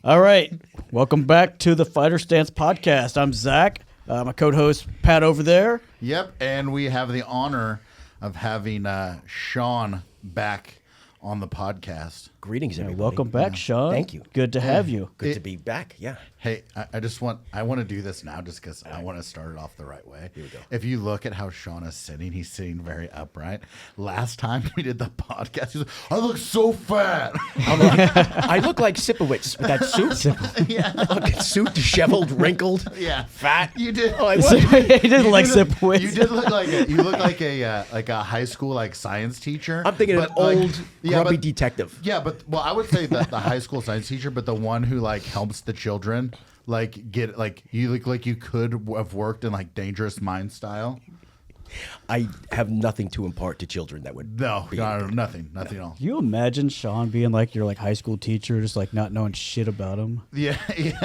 All right. Welcome back to the Fighter Stance Podcast. I'm Zach. My co-host, Pat, over there. Yep, and we have the honor of having Shaun back on the podcast. Greetings, everybody. Welcome back, Shaun. Thank you. Good to have you. Good to be back. Yeah. Hey, I want to do this now just because I want to start it off the right way. Here we go. If you look at how Shaun is sitting, he's sitting very upright. Last time we did the podcast, he was like, I look so fat. I look like Sipowicz with that suit. Yeah. Fucking suit, disheveled, wrinkled, Yeah. fat. You did. Oh, I he was. didn't like look- Sipowicz. You did look like a high school science teacher. I'm thinking but, an old, grubby but- detective. Yeah, but I would say that the high school science teacher, but the one who helps the children get you look like you could have worked in Dangerous Mind style. I have nothing to impart to children that would. Nothing at all. Can you imagine Shaun being your high school teacher, just not knowing shit about him? Yeah.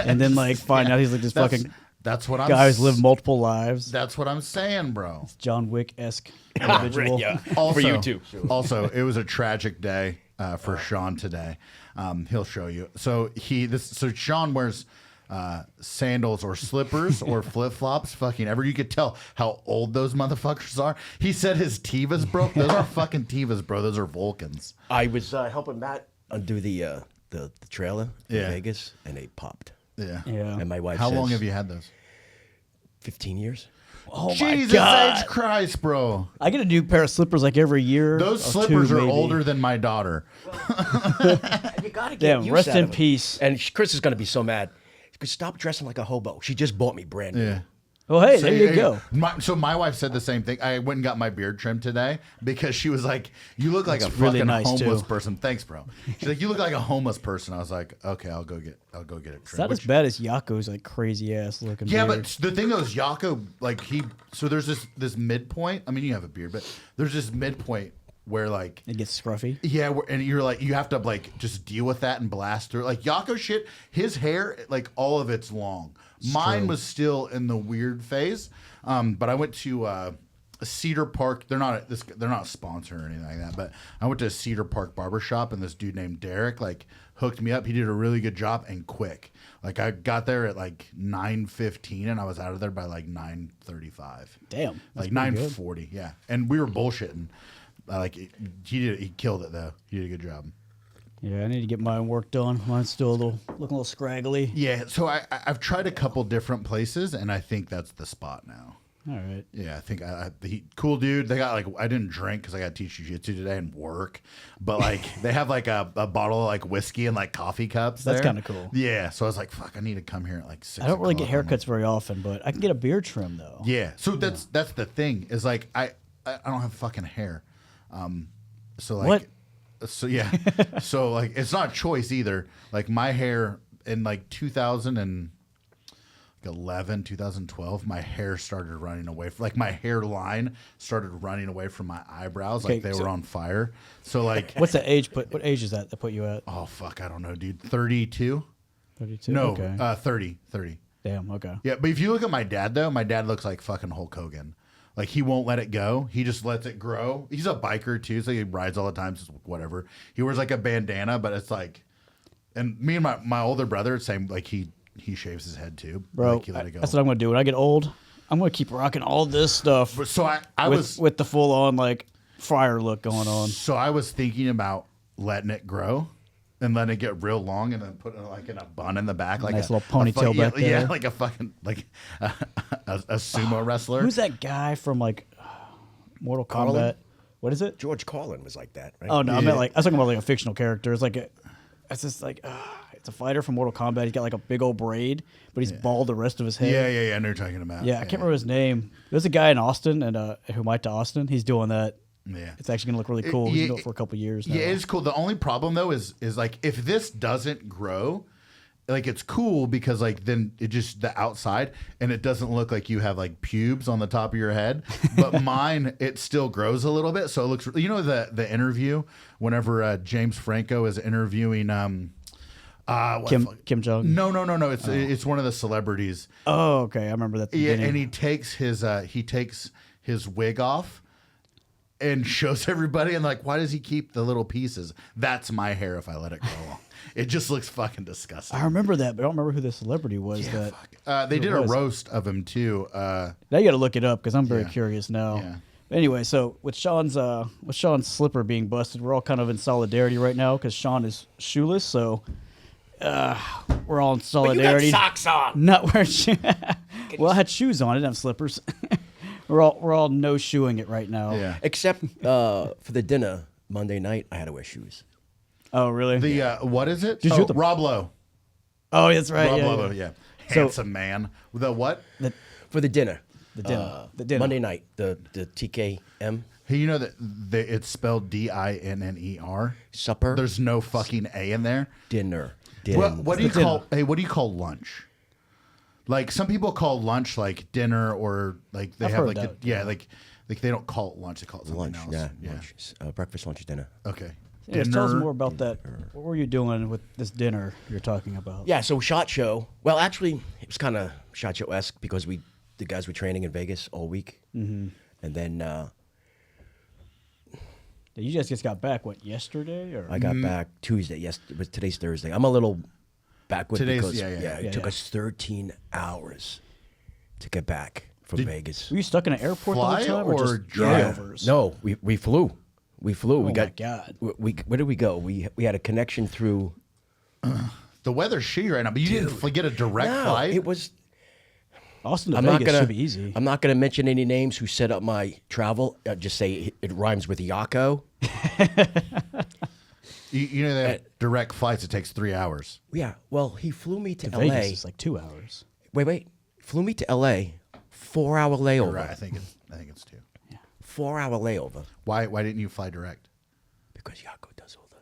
And then find out he's this fucking That's what I'm guy who's lived multiple lives. That's what I'm saying, bro. John Wick-esque individual. Yeah. Also, For you too. Also, it was a tragic day for Shaun today. He'll show you. So Shaun wears sandals or slippers or flip flops. Fucking ever. You could tell how old those motherfuckers are. He said his Tevas broke. Those are fucking Tevas, bro. Those are Vulcans. I was helping Matt undo the trailer in Yeah. Vegas, and they popped. Yeah. Yeah. And my wife How says, long have you had those? 15 years. Oh Jesus my God. H. Christ, bro. I get a new pair of slippers every year. Those or slippers two, are maybe. older than my daughter. You gotta get Damn, used rest out in of it. peace. And Chris is gonna be so mad. Stop dressing like a hobo. She just bought me brand new. Yeah. Well, hey, there you go. So my wife said the same thing. I went and got my beard trimmed today because she was like, "You look like That's a fucking really nice, homeless too. person." Thanks, bro. She's like, "You look like a homeless person." I was like, "Okay, I'll go get it trimmed." It's not as bad as Yako's crazy ass looking. Yeah, beard. but the thing though is Yako, so there's this midpoint. I mean, you have a beard, but there's this midpoint where it gets scruffy. yeah, and you're you have to just deal with that and blast through. Yako shit, his hair, all of it's long. Mine was still in the weird phase. But I went to Cedar Park. They're not a sponsor or anything like that. But I went to Cedar Park barbershop, and this dude named Derek hooked me up. He did a really good job and quick. I got there at 9:15, and I was out of there by 9:35. Damn. that's pretty 9:40. Yeah, and we were bullshitting. He killed it though. He did a good job. good. Yeah, I need to get mine work done. Mine's still looking a little scraggly. Yeah, so I've tried a couple different places, and I think that's the spot now. All right. Yeah, I think cool dude. They got I didn't drink because I got to teach jiu-jitsu today and work, but they have a bottle of whiskey and coffee cups. That's there. kinda cool. Yeah, so I was like, fuck, I need to come here at 6. I don't really get o'clock. haircuts very often, but I can get a beard trim though. Yeah, so that's the thing is I don't have fucking hair, so What? So yeah, so it's not a choice either. My hair in 2011, 2012, my hair started running away. My hairline started running away from my eyebrows, Okay, they so- were on fire. So What's the age? What age is that put you at? oh fuck, I don't know, dude. 32? 32. No, Okay. 30. Damn. Okay. Yeah, but if you look at my dad though, my dad looks like fucking Hulk Hogan. He won't let it go. He just lets it grow. He's a biker too, so he rides all the time. So whatever. He wears a bandana, but it's and me and my older brother, same. He shaves his head too. Bro, He let it go. that's what I'm gonna do when I get old. I'm gonna keep rocking all this stuff. But so I was with the full on friar look going on. so I was thinking about letting it grow. And letting it get real long, and then putting it in a bun in the back, Nice little ponytail back there. Yeah, like a fucking a sumo wrestler. Who's that guy from Mortal Carlin? Kombat? What is it? George Carlin was like that, right? Oh no, I meant I was talking about a fictional character. It's it's just it's a fighter from Mortal Kombat. He's got a big old braid, but he's bald the rest of his head. Yeah. I know you're talking about. Yeah, I can't remember his name. There's a guy in Austin and who might to Austin. He's doing that. Yeah, It's actually gonna look really cool. He's been doing it for a couple years now. Yeah, it's cool. The only problem though is if this doesn't grow, it's cool because then it just the outside and it doesn't look like you have pubes on the top of your head. But mine, it still grows a little bit, so it looks. The interview whenever James Franco is interviewing Kim Jong. No. It's one of the celebrities. Oh, okay. I remember that. Yeah, and he takes his wig off. and shows everybody. And like, why does he keep the little pieces? That's my hair if I let it grow long. It just looks fucking disgusting. I remember that, but I don't remember who the celebrity was. They did a roast of him too. Now you got to look it up because I'm very curious now. Yeah. Anyway, so with Sean's slipper being busted, we're all kind of in solidarity right now because Sean is shoeless. So we're all in solidarity. You got socks on. Not wearing shoes. Well, I had shoes on. I didn't have slippers. we're all no shoeing it right now. Yeah. Except for the dinner Monday night, I had to wear shoes. Oh, really? The what is it? Did you the- Rob Lowe. Oh, that's right. Rob yeah, Lowe, yeah. yeah. Handsome man. The what? For the dinner. The dinner. Monday night, the TKM. Hey, you know that it's spelled DINNER. Supper. There's no fucking A in there. Dinner. What do you call? Hey, what do you call lunch? Like some people call lunch like dinner, or like they I've have heard like that, like they don't call it lunch. They call it something lunch? else. Yeah, lunch. Breakfast, lunch, dinner. Okay. Yeah, tell us more about that. What were you doing with this dinner you're talking about? Yeah, so SHOT Show. Well, actually, it was kind of SHOT Show-esque because the guys were training in Vegas all week, and then You guys just got back, what, yesterday? Or I got back Tuesday. Yes, it was today's Thursday. I'm a little backward Today's- because yeah, it took us 13 hours to get back from Vegas. Were you stuck in an airport Fly the whole time, or just drive? layovers? No, we flew. We flew. Oh we got. my God. Where did we go? We had a connection through. The weather's shitty right now, but you didn't get a direct flight. It was. Austin to I'm Vegas not gonna. should be easy. I'm not gonna mention any names who set up my travel. Just say it rhymes with Yako. You know they have direct flights. It takes 3 hours. Yeah. Well, he flew me to LA. Vegas is like 2 hours. Wait. Flew me to LA. 4-hour layover. Right. I think it's 2. 4-hour layover. Why didn't you fly direct? Because Yako does all the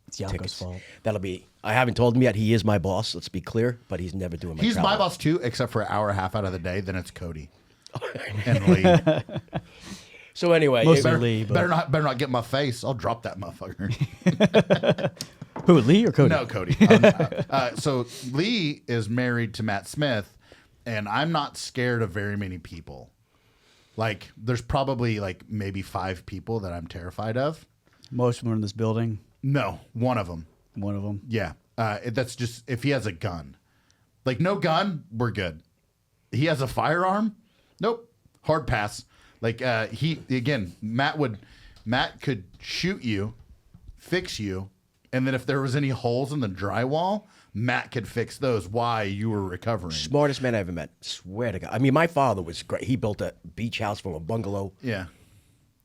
It's Yako's tickets. fault. That'll be. I haven't told him yet. He is my boss. Let's be clear. But he's never doing my. He's travel. my boss too, except for an hour and a half out of the day. Then it's Cody and Lee. So anyway, Mostly it- Lee, but better not get in my face. I'll drop that motherfucker. who, Lee or Cody? No, Cody. So Lee is married to Matt Smith, and I'm not scared of very many people. Like, there's probably like maybe 5 people that I'm terrified of. Most of them are in this building. No, one of them. One of them. Yeah, that's just if he has a gun. Like, no gun, we're good. He has a firearm? Nope, hard pass. Like Matt could shoot you, fix you, and then if there was any holes in the drywall, Matt could fix those while you were recovering. Smartest man I ever met. Swear to God. I mean, my father was great. He built a beach house from a bungalow Yeah,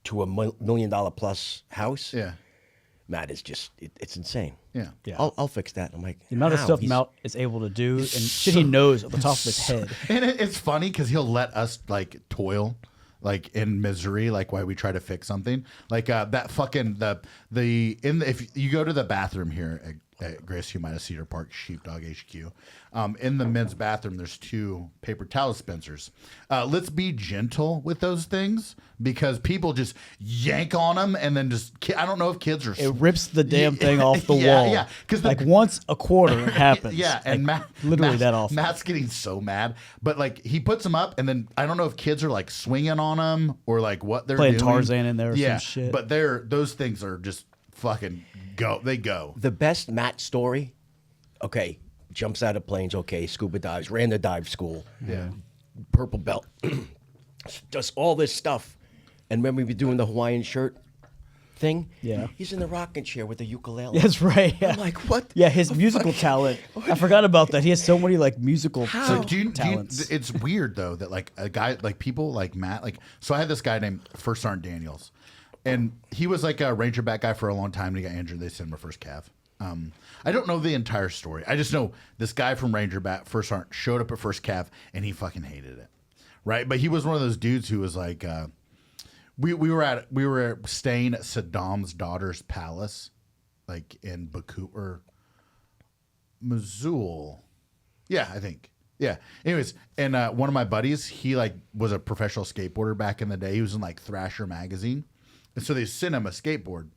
to a $1 million plus house. yeah, Matt is just, it's insane. yeah. Yeah. I'll fix that. I'm like, The amount of how? stuff He's- Matt is able to do and shit he knows at the top of his head. And it's funny because he'll let us like toil, like in misery, like while we try to fix something. Like that fucking if you go to the bathroom here at Grace Humida Cedar Park Sheepdog HQ, in the men's bathroom there's 2 paper towel dispensers. Let's be gentle with those things because people just yank on them and then just I don't know if kids are. It rips the damn thing off the Yeah, wall. yeah, 'cause like once a quarter it happens. Yeah, and Like, Matt, literally that often. Matt's getting so mad, but like he puts them up, and then I don't know if kids are like swinging on them or like what they're Playing doing. Tarzan in there or some shit. But those things are just fucking go. They go. The best Matt story, okay, jumps out of planes, okay, scuba dives, ran the dive school, Yeah. purple belt, does all this stuff. And when we were doing the Hawaiian shirt thing, Yeah. he's in the rocking chair with the ukulele. That's right. Yeah. I'm like, what? Yeah, his the musical fuck? talent. I forgot about that. He has so many like musical So talents. it's weird though that like a guy like people like Matt so I had this guy named First Sergeant Daniels, and he was like a Ranger back guy for a long time, and he got injured. They sent him a first cav. I don't know the entire story. I just know this guy from Ranger Bat First Sergeant showed up at first cav and he fucking hated it, right? But he was one of those dudes who was like, we were staying at Saddam's daughter's palace, like in Baku or Mosul. Yeah, I think. Yeah. Anyways, and one of my buddies, he like was a professional skateboarder back in the day. He was in like Thrasher magazine, and so they sent him a skateboard,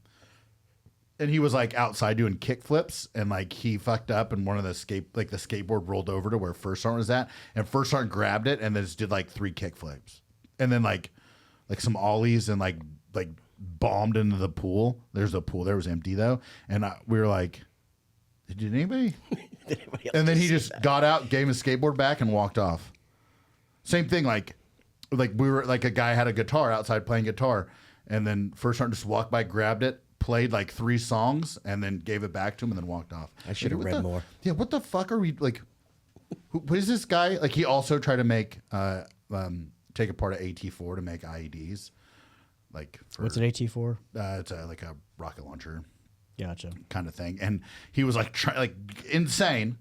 and he was like outside doing kick flips, and like he fucked up, and one of the skateboard rolled over to where First Sergeant was at, and First Sergeant grabbed it and then just did like 3 kick flips, and then like some ollies and like like bombed into the pool. There's a pool. There was empty though, and we were like, "Did anybody?" And then he just got out, gave his skateboard back, and walked off. Same thing, like we were like a guy had a guitar outside playing guitar, and then first sergeant just walked by, grabbed it, played like 3 songs, and then gave it back to him, and then walked off. I should have read more. Yeah, what the fuck are we like? What is this guy? Like, he also tried to make take apart an AT4 to make IEDs. Like, What's an AT4? It's like a rocket launcher. Gotcha. Kind of thing. And he was like insane.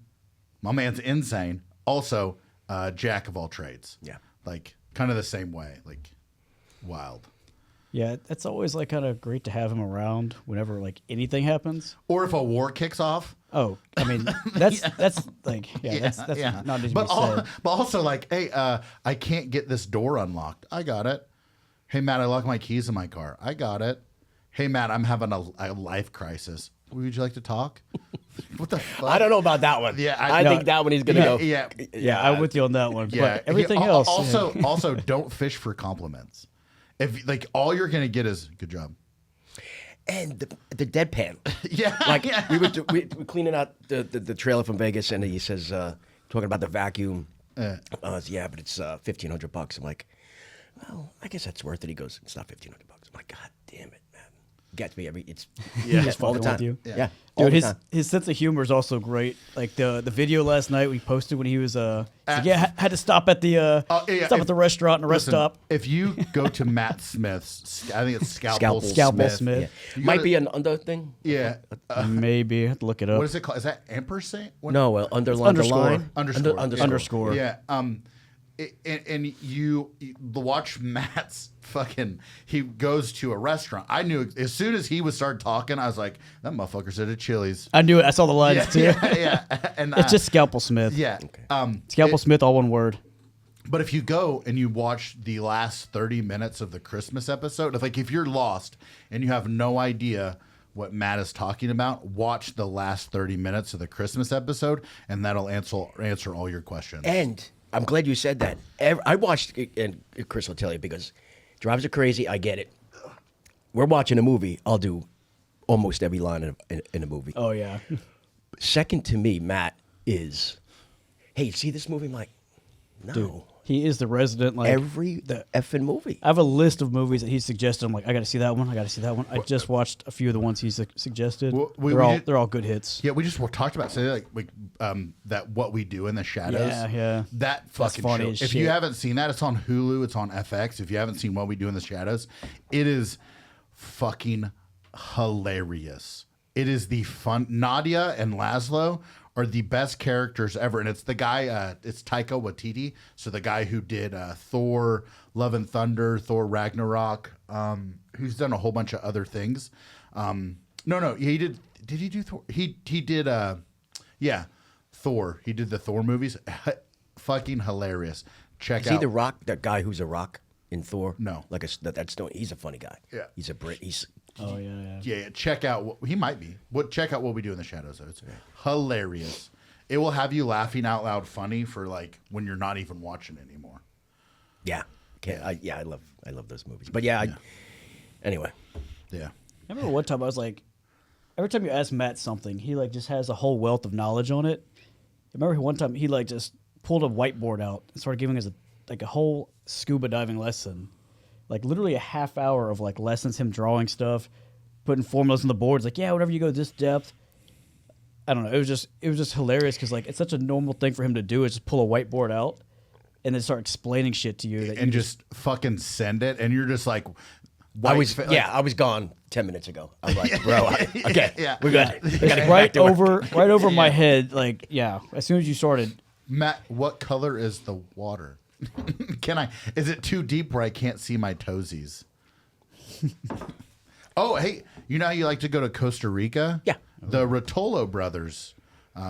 My man's insane. Also, jack of all trades. Yeah. Like, kind of the same way. Like, wild. Yeah, it's always like kind of great to have him around whenever like anything happens. Or if a war kicks off. Oh, I mean, that's like, that's not to be said. But also like, hey, I can't get this door unlocked. I got it. Hey, Matt, I locked my keys in my car. I got it. Hey, Matt, I'm having a life crisis. Would you like to talk? What the fuck? I don't know about that one. Yeah, I think that one he's gonna go. Yeah, I'm with you on that one. Yeah. But everything else. Also, don't fish for compliments. If like all you're gonna get is good job. And the deadpan. Yeah. Like we were cleaning out the trailer from Vegas, and he says talking about the vacuum. Yeah, but it's $1,500. I'm like, well, I guess that's worth it. He goes, it's not $1,500. I'm like, God damn it, man. Gets me it's all the fucking time. with you. Yeah. Dude, his sense of humor is also great. Like the video last night we posted when he was had to stop at the at the restaurant and a rest stop. If you go to Matt Smith's, I think it's Scalpel Smith. Yeah. Might be an under thing. Yeah. Maybe I have to look it up. What is it called? Is that ampersand? No, underline. Underscore. Yeah. And you watch Matt's fucking. He goes to a restaurant. I knew as soon as he started talking, I was like, that motherfucker's at a Chili's. I knew it. I saw the lines too. Yeah. And it's just Scalpel Smith. Yeah. Okay. Scalpel Smith, all one word. But if you go and you watch the last 30 minutes of the Christmas episode, if you're lost and you have no idea what Matt is talking about, watch the last 30 minutes of the Christmas episode, and that'll answer all your questions. And I'm glad you said that. I watched, and Chris will tell you, because drives are crazy. I get it. We're watching a movie. I'll do almost every line in a movie. Oh, yeah. Second to me, Matt is, hey, see this movie? I'm like, no. Dude, he is the resident, like every effing movie. I have a list of movies that he suggested. I'm like, I got to see that one. I got to see that one. I just watched a few of the ones he suggested. They're all good hits. Yeah, we just talked about that what we do in the shadows. Yeah. That fucking funny show. If shit. you haven't seen that, it's on Hulu. It's on FX. If you haven't seen What We Do in the Shadows, it is fucking hilarious. It is the fun. Nadia and Laszlo are the best characters ever, and it's the guy. It's Taika Waititi, so the guy who did Thor: Love and Thunder, Thor: Ragnarok, who's done a whole bunch of other things. No, he did. Did he do Thor? He did. Thor. He did the Thor movies. Fucking hilarious. Check out. Is he the Rock? That guy who's a Rock in Thor? No, he's a funny guy. Yeah, he's a Brit. Oh yeah. Check out he might be. Check out What We Do in the Shadows. Though. It's hilarious. It will have you laughing out loud, funny for like when you're not even watching anymore. Yeah. I love those movies. But anyway. Yeah. I remember one time I was like, every time you ask Matt something, he like just has a whole wealth of knowledge on it. I remember one time he like just pulled a whiteboard out and started giving us a whole scuba diving lesson. Like literally a half hour of like lessons, him drawing stuff, putting formulas on the boards. Like, yeah, whenever you go this depth, I don't know. It was just hilarious because like it's such a normal thing for him to do is just pull a whiteboard out and then start explaining shit to you. And just fucking send it, and you're just like, I was gone 10 minutes ago. I was like, bro, okay, we're good. Right over my head. Like, yeah. As soon as you started, Matt, what color is the water? Is it too deep where I can't see my toesies? Oh, hey, you know how you like to go to Costa Rica? Yeah. The Rotolo brothers,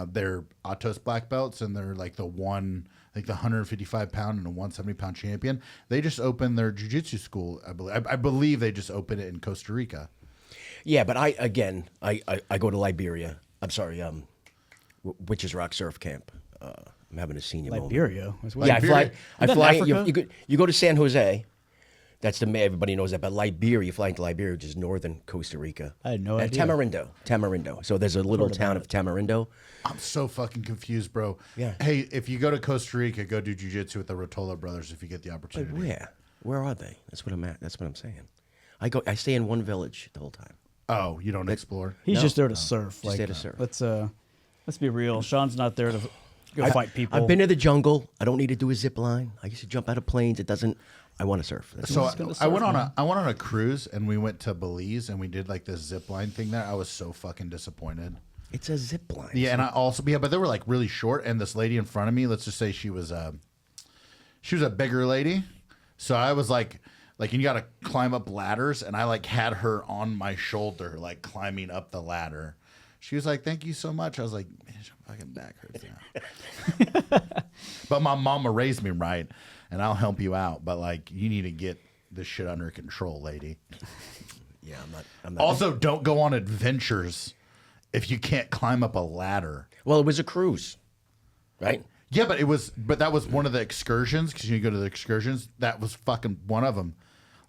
they're Atos black belts, and they're like the 155-pound and a 170-pound champion. They just opened their jiu-jitsu school, I believe. I believe they just opened it in Costa Rica. Yeah, but I go to Liberia. I'm sorry, Witches Rock Surf Camp. I'm having a senior Liberia. moment. Yeah, I fly. You go to San Jose. That's everybody knows that. But Liberia, you fly into Liberia, which is northern Costa Rica. I had no idea. Tamarindo. So there's a little town of Tamarindo. I'm so fucking confused, bro. Yeah. Hey, if you go to Costa Rica, go do jiu-jitsu with the Rotola brothers if you get the But opportunity. where? Where are they? That's what I'm at. That's what I'm saying. I stay in one village the whole time. Oh, you don't explore? He's just there to surf. Just there to surf. Let's be real. Sean's not there to go fight people. I've been to the jungle. I don't need to do a zip line. I used to jump out of planes. It doesn't. I want to surf. That's So all. I went on a cruise and we went to Belize and we did like this zip line thing there. I was so fucking disappointed. It's a zip line. Yeah, and I also but they were like really short. And this lady in front of me, let's just say she was a bigger lady. So I was like you got to climb up ladders, and I like had her on my shoulder, like climbing up the ladder. She was like, "Thank you so much." I was like, "Man, my fucking back hurts now." But my mama raised me right, and I'll help you out. But like, you need to get this shit under control, lady. Yeah, I'm not. Also, don't go on adventures if you can't climb up a ladder. Well, it was a cruise, right? Yeah, but that was one of the excursions, because you go to the excursions. That was fucking one of them.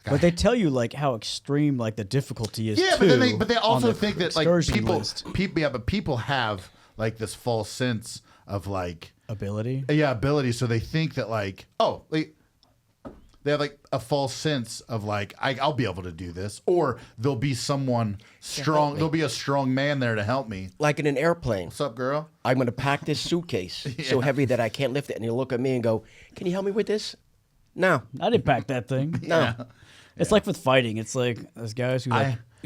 But they tell you like how extreme like the difficulty is. Yeah, too, but they on also the think that like excursion list. people have like this false sense of like ability. ability. So they think that like they have like a false sense of like I'll be able to do this, or there'll be someone strong. There'll be a strong man there to help me. Like in an airplane. What's up, girl? I'm going to pack this suitcase so heavy that I can't lift it, and you look at me and go, "Can you help me with this?" No, I didn't pack that thing. no. It's like with fighting. It's like there's guys who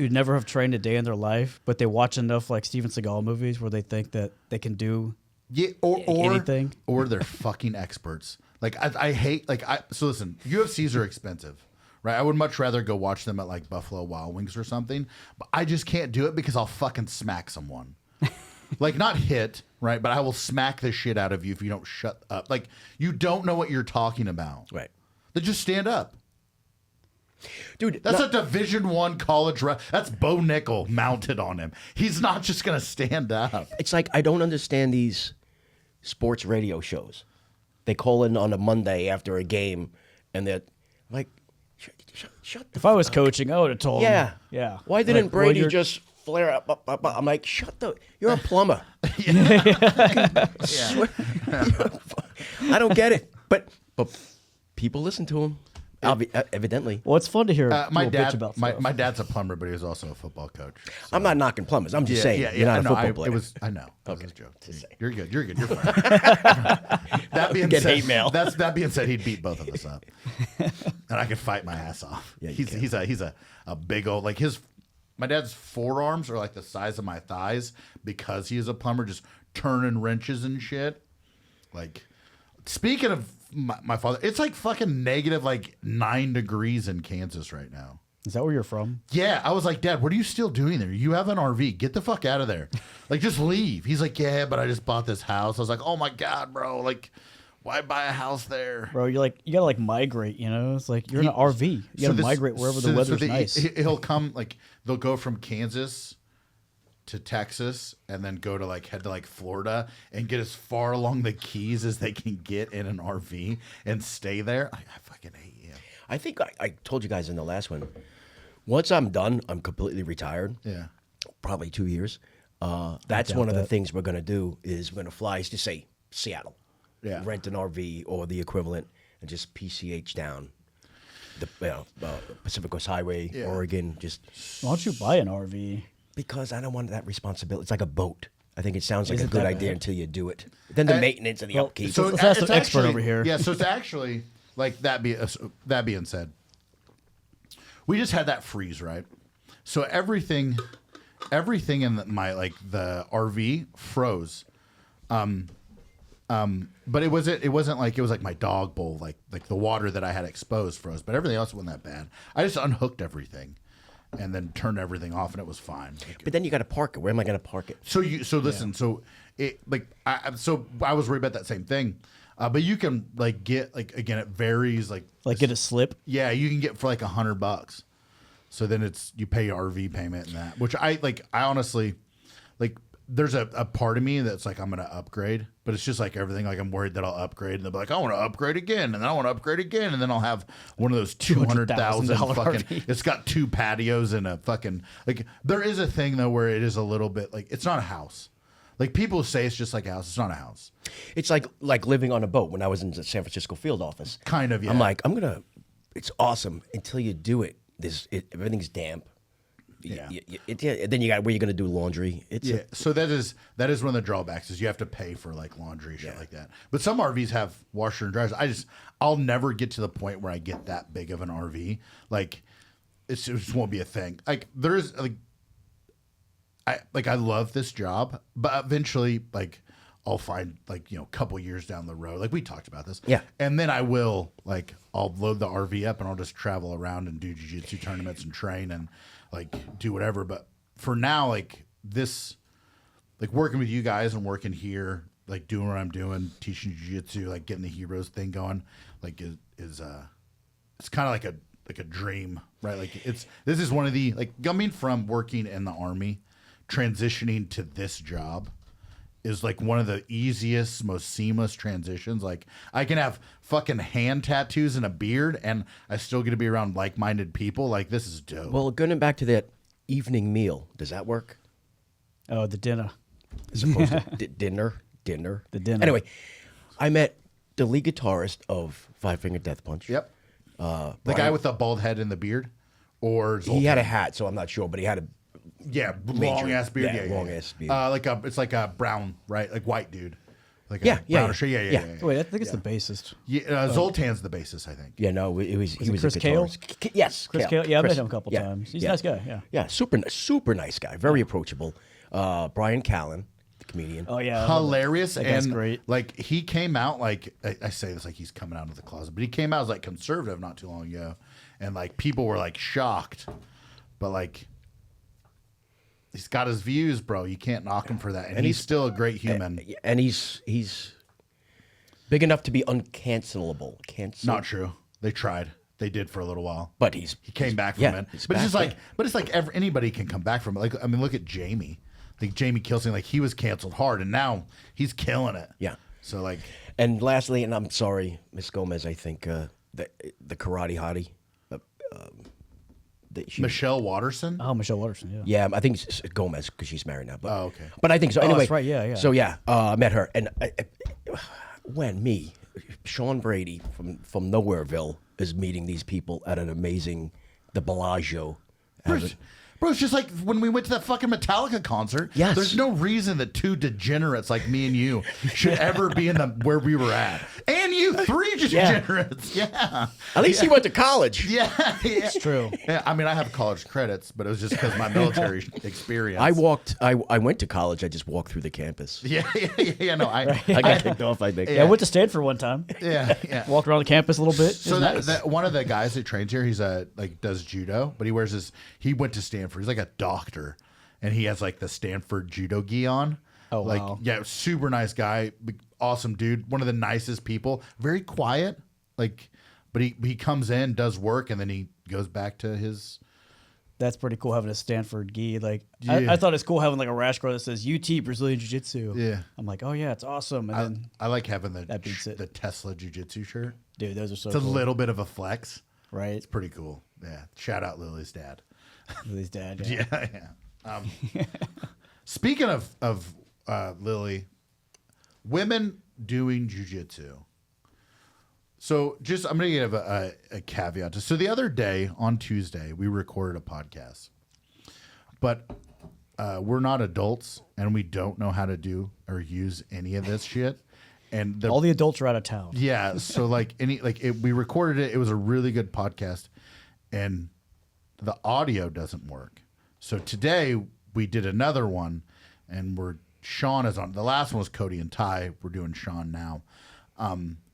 never have trained a day in their life, but they watch enough like Steven Seagal movies where they think that they can do or anything, or they're fucking experts. Like I hate so listen, UFCs are expensive, right? I would much rather go watch them at like Buffalo Wild Wings or something, but I just can't do it because I'll fucking smack someone. Like not hit, right? But I will smack the shit out of you if you don't shut up. Like you don't know what you're talking about, Right. Then just stand up. Dude, That's a Division I college that's Bo Nickel mounted on him. He's not just gonna stand up. it's like I don't understand these sports radio shows. They call in on a Monday after a game, and they're like, shut the If I was coaching, I would have told Yeah. him. Yeah. Why didn't Like, well, Brady you're- just flare up? I'm like, you're a plumber. I don't get it. But people listen to him, evidently. Well, it's fun to hear My people bitch dad, about my, stuff. my dad's a plumber, but he was also a football coach. So. I'm not knocking plumbers. I'm just saying you're not a no, football player. I know. That was a joke. Just saying. You're good. You're fine. That being Get said, hate mail. That being said, he'd beat both of us up, and I could fight my ass off. Yeah, you he's a big old like my dad's forearms are like the size of my thighs because he is a plumber, just turning wrenches and shit. Like, speaking of my father, it's like fucking negative like 9 degrees in Kansas right now. Is that where you're from? Yeah, I was like, Dad, what are you still doing there? You have an RV. Get the fuck out of there. Like, just leave. He's like, yeah, but I just bought this house. I was like, oh my God, bro. Like, why buy a house there? Bro, you gotta like migrate, you know? It's like you're in an RV. You gotta migrate wherever the weather's nice. He'll come, like, they'll go from Kansas to Texas and then go to like head to like Florida and get as far along the Keys as they can get in an RV and stay there. I fucking hate you. I think I told you guys in the last one. Once I'm done, I'm completely retired. Yeah. Probably 2 years. That's one of the things we're going to do is we're going to fly to, say, Seattle. Yeah. Rent an RV or the equivalent and just PCH down the Pacific Coast Highway, Yeah. Oregon. Just Why don't you buy an RV? because I don't want that responsibility. It's like a boat. I think it sounds like a Isn't good that idea bad? until you do it. Then the maintenance and the upkeep. So Let's ask it's the expert actually- over here. Yeah, so it's actually like that being said, we just had that freeze, right? So everything in the RV froze. But it wasn't like it was like my dog bowl, like the water that I had exposed froze, but everything else wasn't that bad. I just unhooked everything and then turned everything off and it was fine. But then you got to park it. Where am I going to park it? So I was worried about that same thing. But you can like get like, again, it varies like Get a slip? yeah, you can get for like $100. So then you pay your RV payment and that, which I honestly like there's a part of me that's like, I'm going to upgrade, but it's just like everything. Like I'm worried that I'll upgrade and they'll be like, I want to upgrade again. And then I want to upgrade again. And then I'll have one of those $200,000 fucking, RV. it's got 2 patios and a fucking, like there is a thing though, where it is a little bit like, it's not a house. Like people say it's just like a house. It's not a house. It's like living on a boat when I was in the San Francisco field office. Kind of, yeah. I'm like, it's awesome until you do it. Everything's damp. Yeah. Then you got where you're gonna do laundry. So that is one of the drawbacks is you have to pay for like laundry shit like that. But some RVs have washer and dryers. I'll never get to the point where I get that big of an RV. Like it just won't be a thing. Like there's I love this job, but eventually like I'll find like, a couple years down the road, like we talked about this. Yeah. And then I will like, I'll load the RV up and I'll just travel around and do jiu-jitsu tournaments and train and like do whatever. But for now, like this, like working with you guys and working here, like doing what I'm doing, teaching jiu-jitsu, like getting the heroes thing going, like is it's kind of like a dream, right? Like this is one of the, like coming from working in the Army, transitioning to this job is like one of the easiest, most seamless transitions. Like I can have fucking hand tattoos and a beard and I still get to be around like-minded people. Like this is dope. Well, going back to that evening meal, does that work? Oh, the dinner. As opposed to dinner. The dinner. Anyway, I met the lead guitarist of Five Finger Death Punch. Yep. The guy with the bald head and the beard, or he had a hat, so I'm not sure, but he had a long ass beard. Yeah, long ass beard. It's like a brown, right? Like white dude. Like Yeah, yeah, brownish. Yeah. Wait, I think it's the bassist. Yeah, Zoltan's the bassist, I think. Yeah, no, he was Chris a Kale? guitarist. Yes, Chris Kale? Yeah, I met him a couple yeah, times. He's yeah. a nice guy, yeah. Yeah, super nice guy, very approachable. Brian Callen, the comedian. Oh, yeah. Hilarious. That guy's and great. like he came out like I say this like he's coming out of the closet, but he came out as like conservative not too long ago. And like people were like shocked. But like he's got his views, bro. You can't knock him for that. And he's still a great human. And he's big enough to be uncancelable. Not true. They tried. They did for a little while. But he came back from it. But it's just like anybody can come back from it. Like I mean, look at Jamie. I think Jamie Kilsing, like he was canceled hard, and now he's killing it. Yeah. So like, and lastly, and I'm sorry, Miss Gomez, I think the karate hottie. Michelle Watterson. Oh, Michelle Watterson, yeah. Yeah, I think it's Gomez because she's married now. But, okay. But I think so. Anyway, that's right, yeah. So yeah, I met her, and Shaun Brady from Nowhereville is meeting these people at an amazing, the Bellagio. Bro, it's just like when we went to that fucking Metallica concert. Yes. There's no reason that 2 degenerates like me and you should ever be in where we were at. And you 3 degenerates. Yeah. At least he went to college. Yeah. It's true. Yeah, I mean, I have college credits, but it was just because of my military experience. I went to college. I just walked through the campus. Yeah. No, I got kicked off, I think. Yeah, I went to Stanford one time. Yeah. Walked around the campus a little bit. So that one of the guys that trains here, he's does judo, but he went to Stanford. He's like a doctor, and he has like the Stanford judo gi on. Oh, like, wow. Yeah, super nice guy, awesome dude, one of the nicest people. Very quiet, like, but he comes in, does work, and then he goes back to his. That's pretty cool having a Stanford gi. Like, Yeah. I thought it's cool having like a rash guard that says UT Brazilian Jiu Jitsu. Yeah. I'm like, oh yeah, it's awesome. And then, I like having that beats it. the Tesla jiu-jitsu shirt. dude, those are so It's cool. a little bit of a flex. Right? It's pretty cool. Yeah. Shout out Lily's dad. Lily's dad. Yeah. Yeah. Speaking of Lily, women doing jiu-jitsu. So I'm going to give a caveat. So the other day on Tuesday, we recorded a podcast, but we're not adults and we don't know how to do or use any of this shit. And All the adults are out of town. yeah, so we recorded it. It was a really good podcast, and the audio doesn't work. So today we did another one, and Shaun is on. The last one was Cody and Ty. We're doing Shaun now,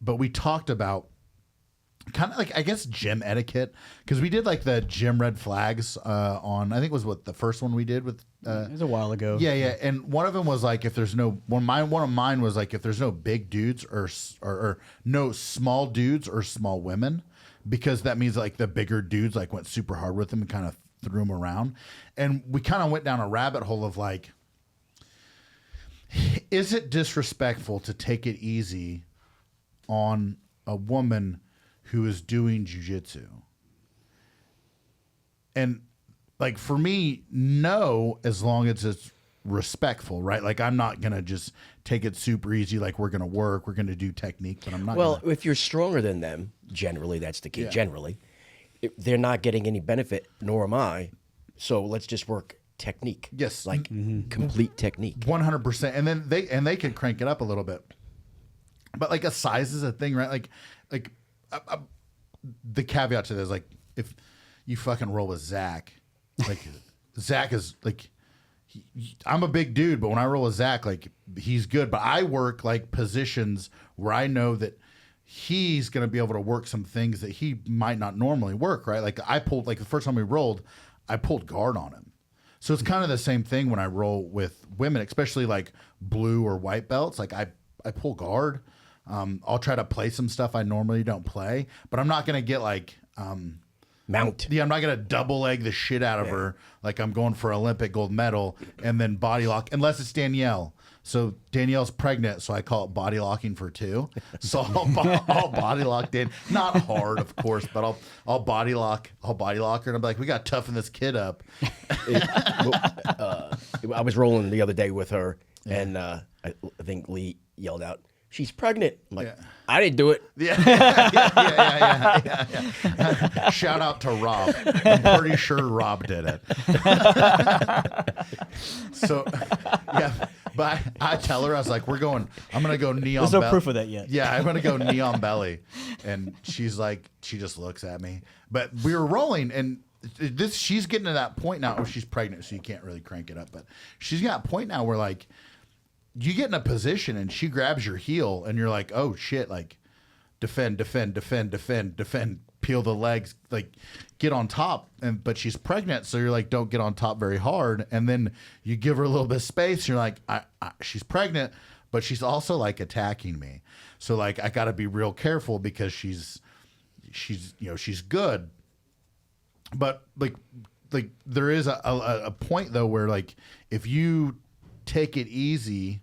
but we talked about kind of like, I guess, gym etiquette, because we did like the gym red flags on, I think it was the first one we did with. It was a while ago. Yeah, and one of them was like, if there's no one of mine was like, if there's no big dudes or no small dudes or small women, because that means like the bigger dudes like went super hard with them and kind of threw them around, and we kind of went down a rabbit hole of like, Is it disrespectful to take it easy on a woman who is doing jiu-jitsu? And like for me, no, as long as it's respectful, right? Like I'm not gonna just take it super easy. Like we're gonna work, we're gonna do technique, but I'm not. Well, if you're stronger than them, generally that's the key. Yeah. Generally, they're not getting any benefit, nor am I. So let's just work technique. Yes, like complete technique. 100%. And then they can crank it up a little bit. But like a size is a thing, right? Like the caveat to this, like if you fucking roll with Zach, like Zach is like, I'm a big dude, but when I roll with Zach, like he's good. But I work like positions where I know that he's going to be able to work some things that he might not normally work, right? Like I pulled, like the first time we rolled, I pulled guard on him. So it's kind of the same thing when I roll with women, especially like blue or white belts. Like I pull guard. I'll try to play some stuff I normally don't play, but I'm not going to get like Mount. Yeah, I'm not going to double leg the shit out of her like I'm going for Olympic gold medal and then body lock, unless it's Danielle. So Danielle's pregnant, so I call it body locking for two. So I'll body lock Dan. Not hard, of course, but I'll body lock her, and I'm like, we got to toughen this kid up. I was rolling the other day with her, and I think Lee yelled out, "She's pregnant." I'm like, I didn't do it. Yeah. Shout out to Rob. I'm pretty sure Rob did it. So, yeah. But I tell her, I was like, I'm going to go knee on There's no proof of that yet. Yeah, I'm going to go knee on belly. And she's like, she just looks at me. But we were rolling, and she's getting to that point now. Oh, she's pregnant, so you can't really crank it up. But she's got a point now where, like, you get in a position and she grabs your heel and you're like, oh shit, like defend, peel the legs, like get on top. But she's pregnant, so you're like, don't get on top very hard. And then you give her a little bit of space. You're like, she's pregnant, but she's also like attacking me. So like, I got to be real careful because she's good. But like there is a point though where like if you take it easy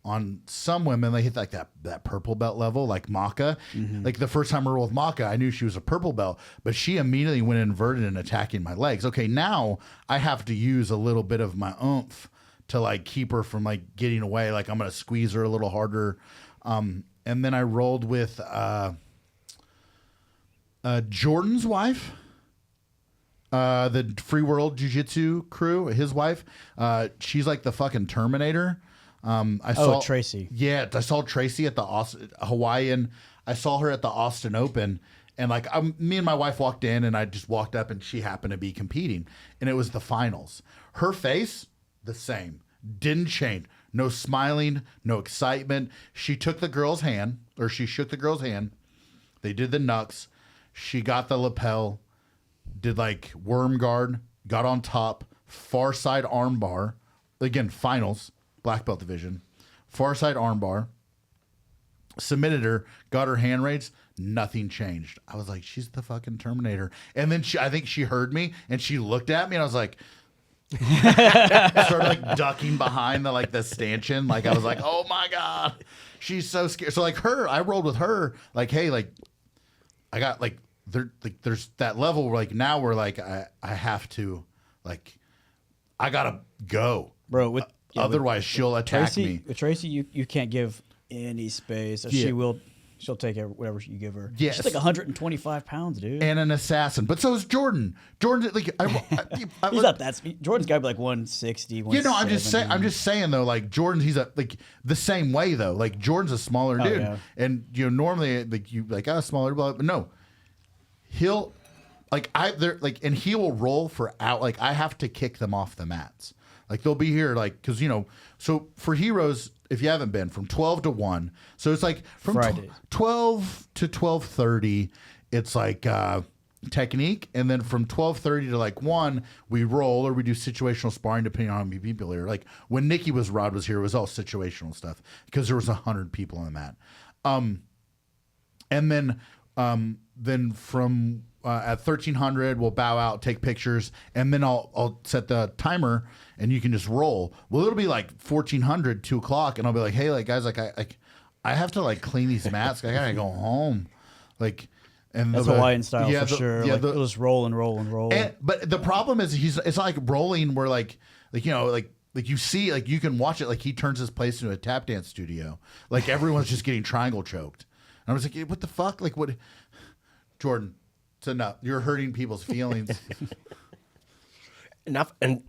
on some women, they hit like that purple belt level, like Maka. Mm-hmm. Like the first time I rolled with Maka, I knew she was a purple belt, but she immediately went inverted and attacking my legs. Okay, now I have to use a little bit of my oomph to like keep her from like getting away. Like I'm gonna squeeze her a little harder. And then I rolled with Jordan's wife. The Free World Jiu-Jitsu crew, his wife, she's like the fucking Terminator. I saw Tracy. Yeah, I saw Tracy at the Hawaiian. I saw her at the Austin Open, and like me and my wife walked in, and I just walked up, and she happened to be competing, and it was the finals. Her face, the same, didn't change. No smiling, no excitement. She took the girl's hand, or she shook the girl's hand. They did the knucks. She got the lapel. Did like worm guard, got on top, far side arm bar. Again, finals, black belt division. Far side arm bar. Submitted her, got her hand raised, nothing changed. I was like, she's the fucking Terminator. And then I think she heard me and she looked at me and I was like, started like ducking behind the stanchion. Like I was like, oh my God, she's so scared. So like I rolled with her, like, hey, like I got like, there's that level where like now we're like I have to like I gotta go, bro. Otherwise she'll attack me. With Tracy, you can't give any space. Or she'll take whatever you give her. Yes. She's like 125 pounds, dude. And an assassin, but so is Jordan. Jordan, like he's not that. Jordan's got to be like 160. You know, I'm just saying though, like Jordan's, he's the same way though. Like Jordan's a smaller dude, yeah. and normally smaller, but no. He'll and he will roll for out. Like I have to kick them off the mats. Like they'll be here, like because so for heroes, if you haven't been from 12 to 1, so it's like from 12 to 12:30, it's like technique, and then from 12:30 to like 1, we roll or we do situational sparring depending on how many people here. Like when Rod was here, it was all situational stuff because there was 100 people on the mat, and then from at 1300, we'll bow out, take pictures, and then I'll set the timer, and you can just roll. Well, it'll be like 1400, 2 o'clock, and I'll be like, hey, like guys, like I have to like clean these masks. I gotta go home, like. And that's Hawaiian style for sure. Yeah, like, it'll just roll and roll and roll. But the problem is it's not like rolling where like you see, like you can watch it, like he turns his place into a tap dance studio. Like everyone's just getting triangle choked. And I was like, hey, what the fuck? Like what? Jordan, it's enough. You're hurting people's feelings. Enough. And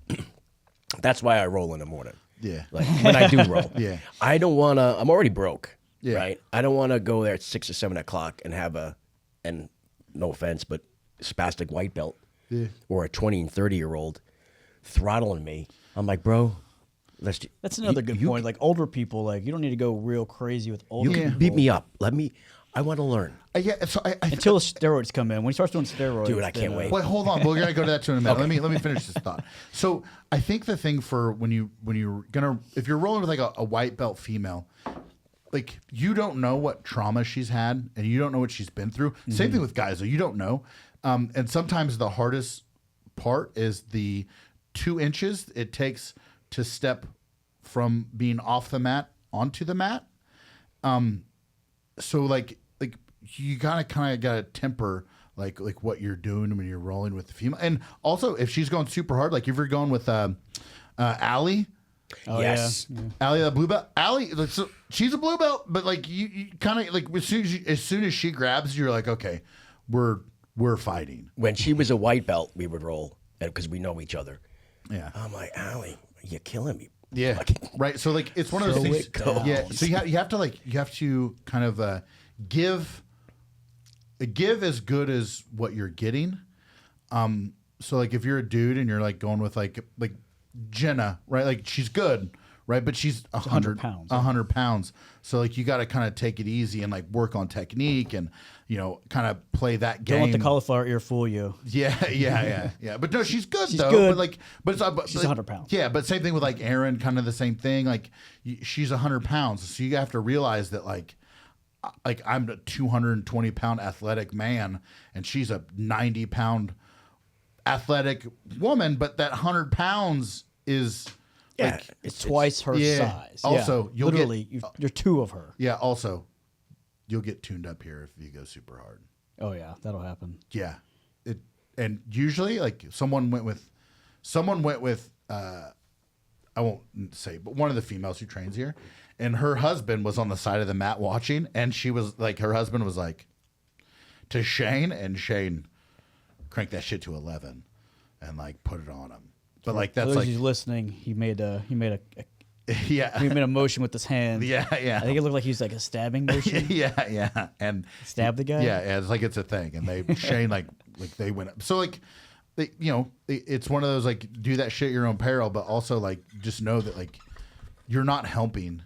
that's why I roll in the morning. Yeah. Like when I do roll. Yeah. I don't want to, I'm already broke. Yeah. Right. I don't want to go there at 6 or 7 o'clock and have and no offense, but spastic white belt or a 20 and 30-year-old throttling me. I'm like, bro, that's another good point. Like older people, like you don't need to go real crazy with older people. You can beat me up. I want to learn. Yeah, so until the steroids come in. When he starts doing steroids, dude, I can't wait. Wait, hold on. We're gonna go to that in a minute. Okay. Let me finish this thought. So I think the thing for when you're gonna, if you're rolling with like a white belt female, like you don't know what trauma she's had and you don't know what she's been through. Same thing with guys, though. You don't know. And sometimes the hardest part is the 2 inches it takes to step from being off the mat onto the mat. So like you gotta kind of gotta temper like what you're doing when you're rolling with the female. And also if she's going super hard, like if you're going with Allie. Oh, yes, yeah. Allie, the blue belt. Allie, so she's a blue belt, but like you kind of like as soon as she grabs, you're like, okay, we're fighting. When she was a white belt, we would roll because we know each other. Yeah, I'm like, Allie, you're killing me. Yeah, right. So like it's one of those things. Yeah, so you have to kind of give as good as what you're getting. So like if you're a dude and you're like going with like Jenna, right? Like she's good, right? But she's 100 pounds. 100 pounds. So like you got to kind of take it easy and like work on technique and kind of play that game. Don't let the cauliflower ear fool you. Yeah. But no, she's good she's though. Good. But she's 100 pounds. Yeah, but same thing with like Erin, kind of the same thing. Like she's 100 pounds, so you have to realize that like I'm a 220 pound athletic man and she's a 90 pound athletic woman, but that 100 pounds is it's twice her size. Also, you're 2 of her. Yeah. Also, you'll get tuned up here if you go super hard. Oh yeah, that'll happen. Yeah, and usually like someone went with I won't say, but one of the females who trains here, and her husband was on the side of the mat watching, and she was like, her husband was like to Shane, and Shane cranked that shit to 11 and like put it on him. But like that's like he's listening. He made a he made a motion with his hand. Yeah. I think it looked like he was like a stabbing motion. Yeah. And stab the guy. Yeah. It's like it's a thing, and Shane like they went up. So like it's one of those like do that shit at your own peril, but also like just know that like you're not helping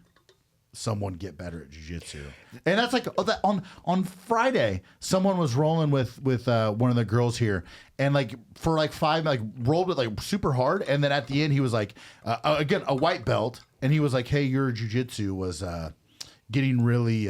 someone get better at jiu-jitsu. And that's like on Friday someone was rolling with one of the girls here, and like for like 5 like rolled it like super hard, and then at the end he was like again a white belt, and he was like, hey, your jiu-jitsu was getting really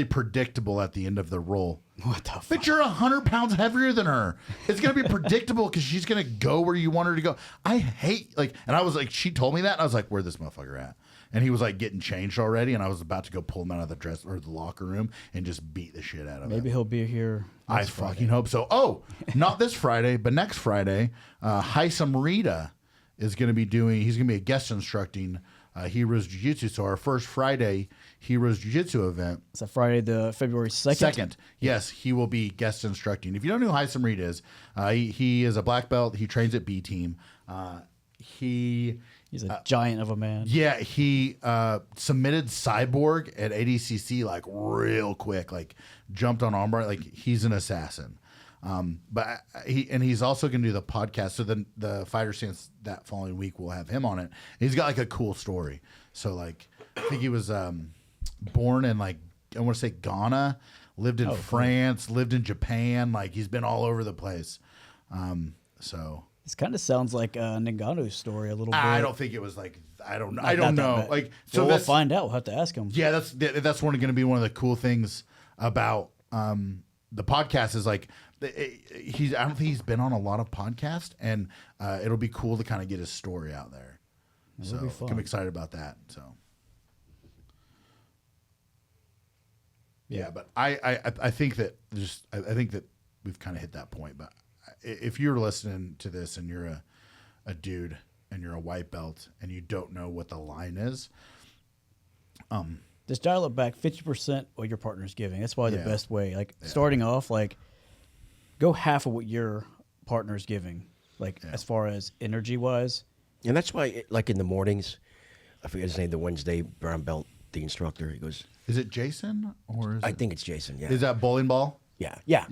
predictable at the end of the roll. What the fuck? But you're 100 pounds heavier than her. It's gonna be predictable because she's gonna go where you want her to go. I hate and I was like, she told me that, and I was like, where's this motherfucker at? And he was like getting changed already, and I was about to go pull him out of the dress or the locker room and just beat the shit out of him. Maybe he'll be here. I fucking hope so. Oh, not this Friday, but next Friday, Haisam Rita is going to be he's going to be a guest instructing Heroes Jiu-Jitsu. So our first Friday Heroes Jiu-Jitsu event. It's a Friday, the February 2nd. Yes, he will be guest instructing. If you don't know who Haisam Rita is, he is a black belt. He trains at B Team. He's a giant of a man. Yeah, he submitted Cyborg at ADCC like real quick, like jumped on armbar. Like he's an assassin. But he's also going to do the podcast. So then the Fighter Stance that following week we'll have him on it. He's got like a cool story. So like I think he was born in like I want to say Ghana, lived in France, lived in Japan. Like he's been all over the place. So. This kind of sounds like Ngannou's story a little bit. I don't think it was like I don't know. Like so, we'll find out. We'll have to ask him. Yeah, that's going to be one of the cool things about the podcast is like he's. I don't think he's been on a lot of podcasts, and it'll be cool to kind of get his story out there. It'll be fun. I'm excited about that. So. Yeah, but I think that I think that we've kind of hit that point. But if you're listening to this and you're a dude and you're a white belt and you don't know what the line is, just dial it back 50% what your partner's giving. That's probably the best way. Like starting off, like go half of what your partner's giving, like as far as energy wise. And that's why, like in the mornings, I forget his name, the Wednesday brown belt, the instructor, he goes, is it Jason or is I think it's Jason. Yeah. is that bowling ball? Yeah. Yeah.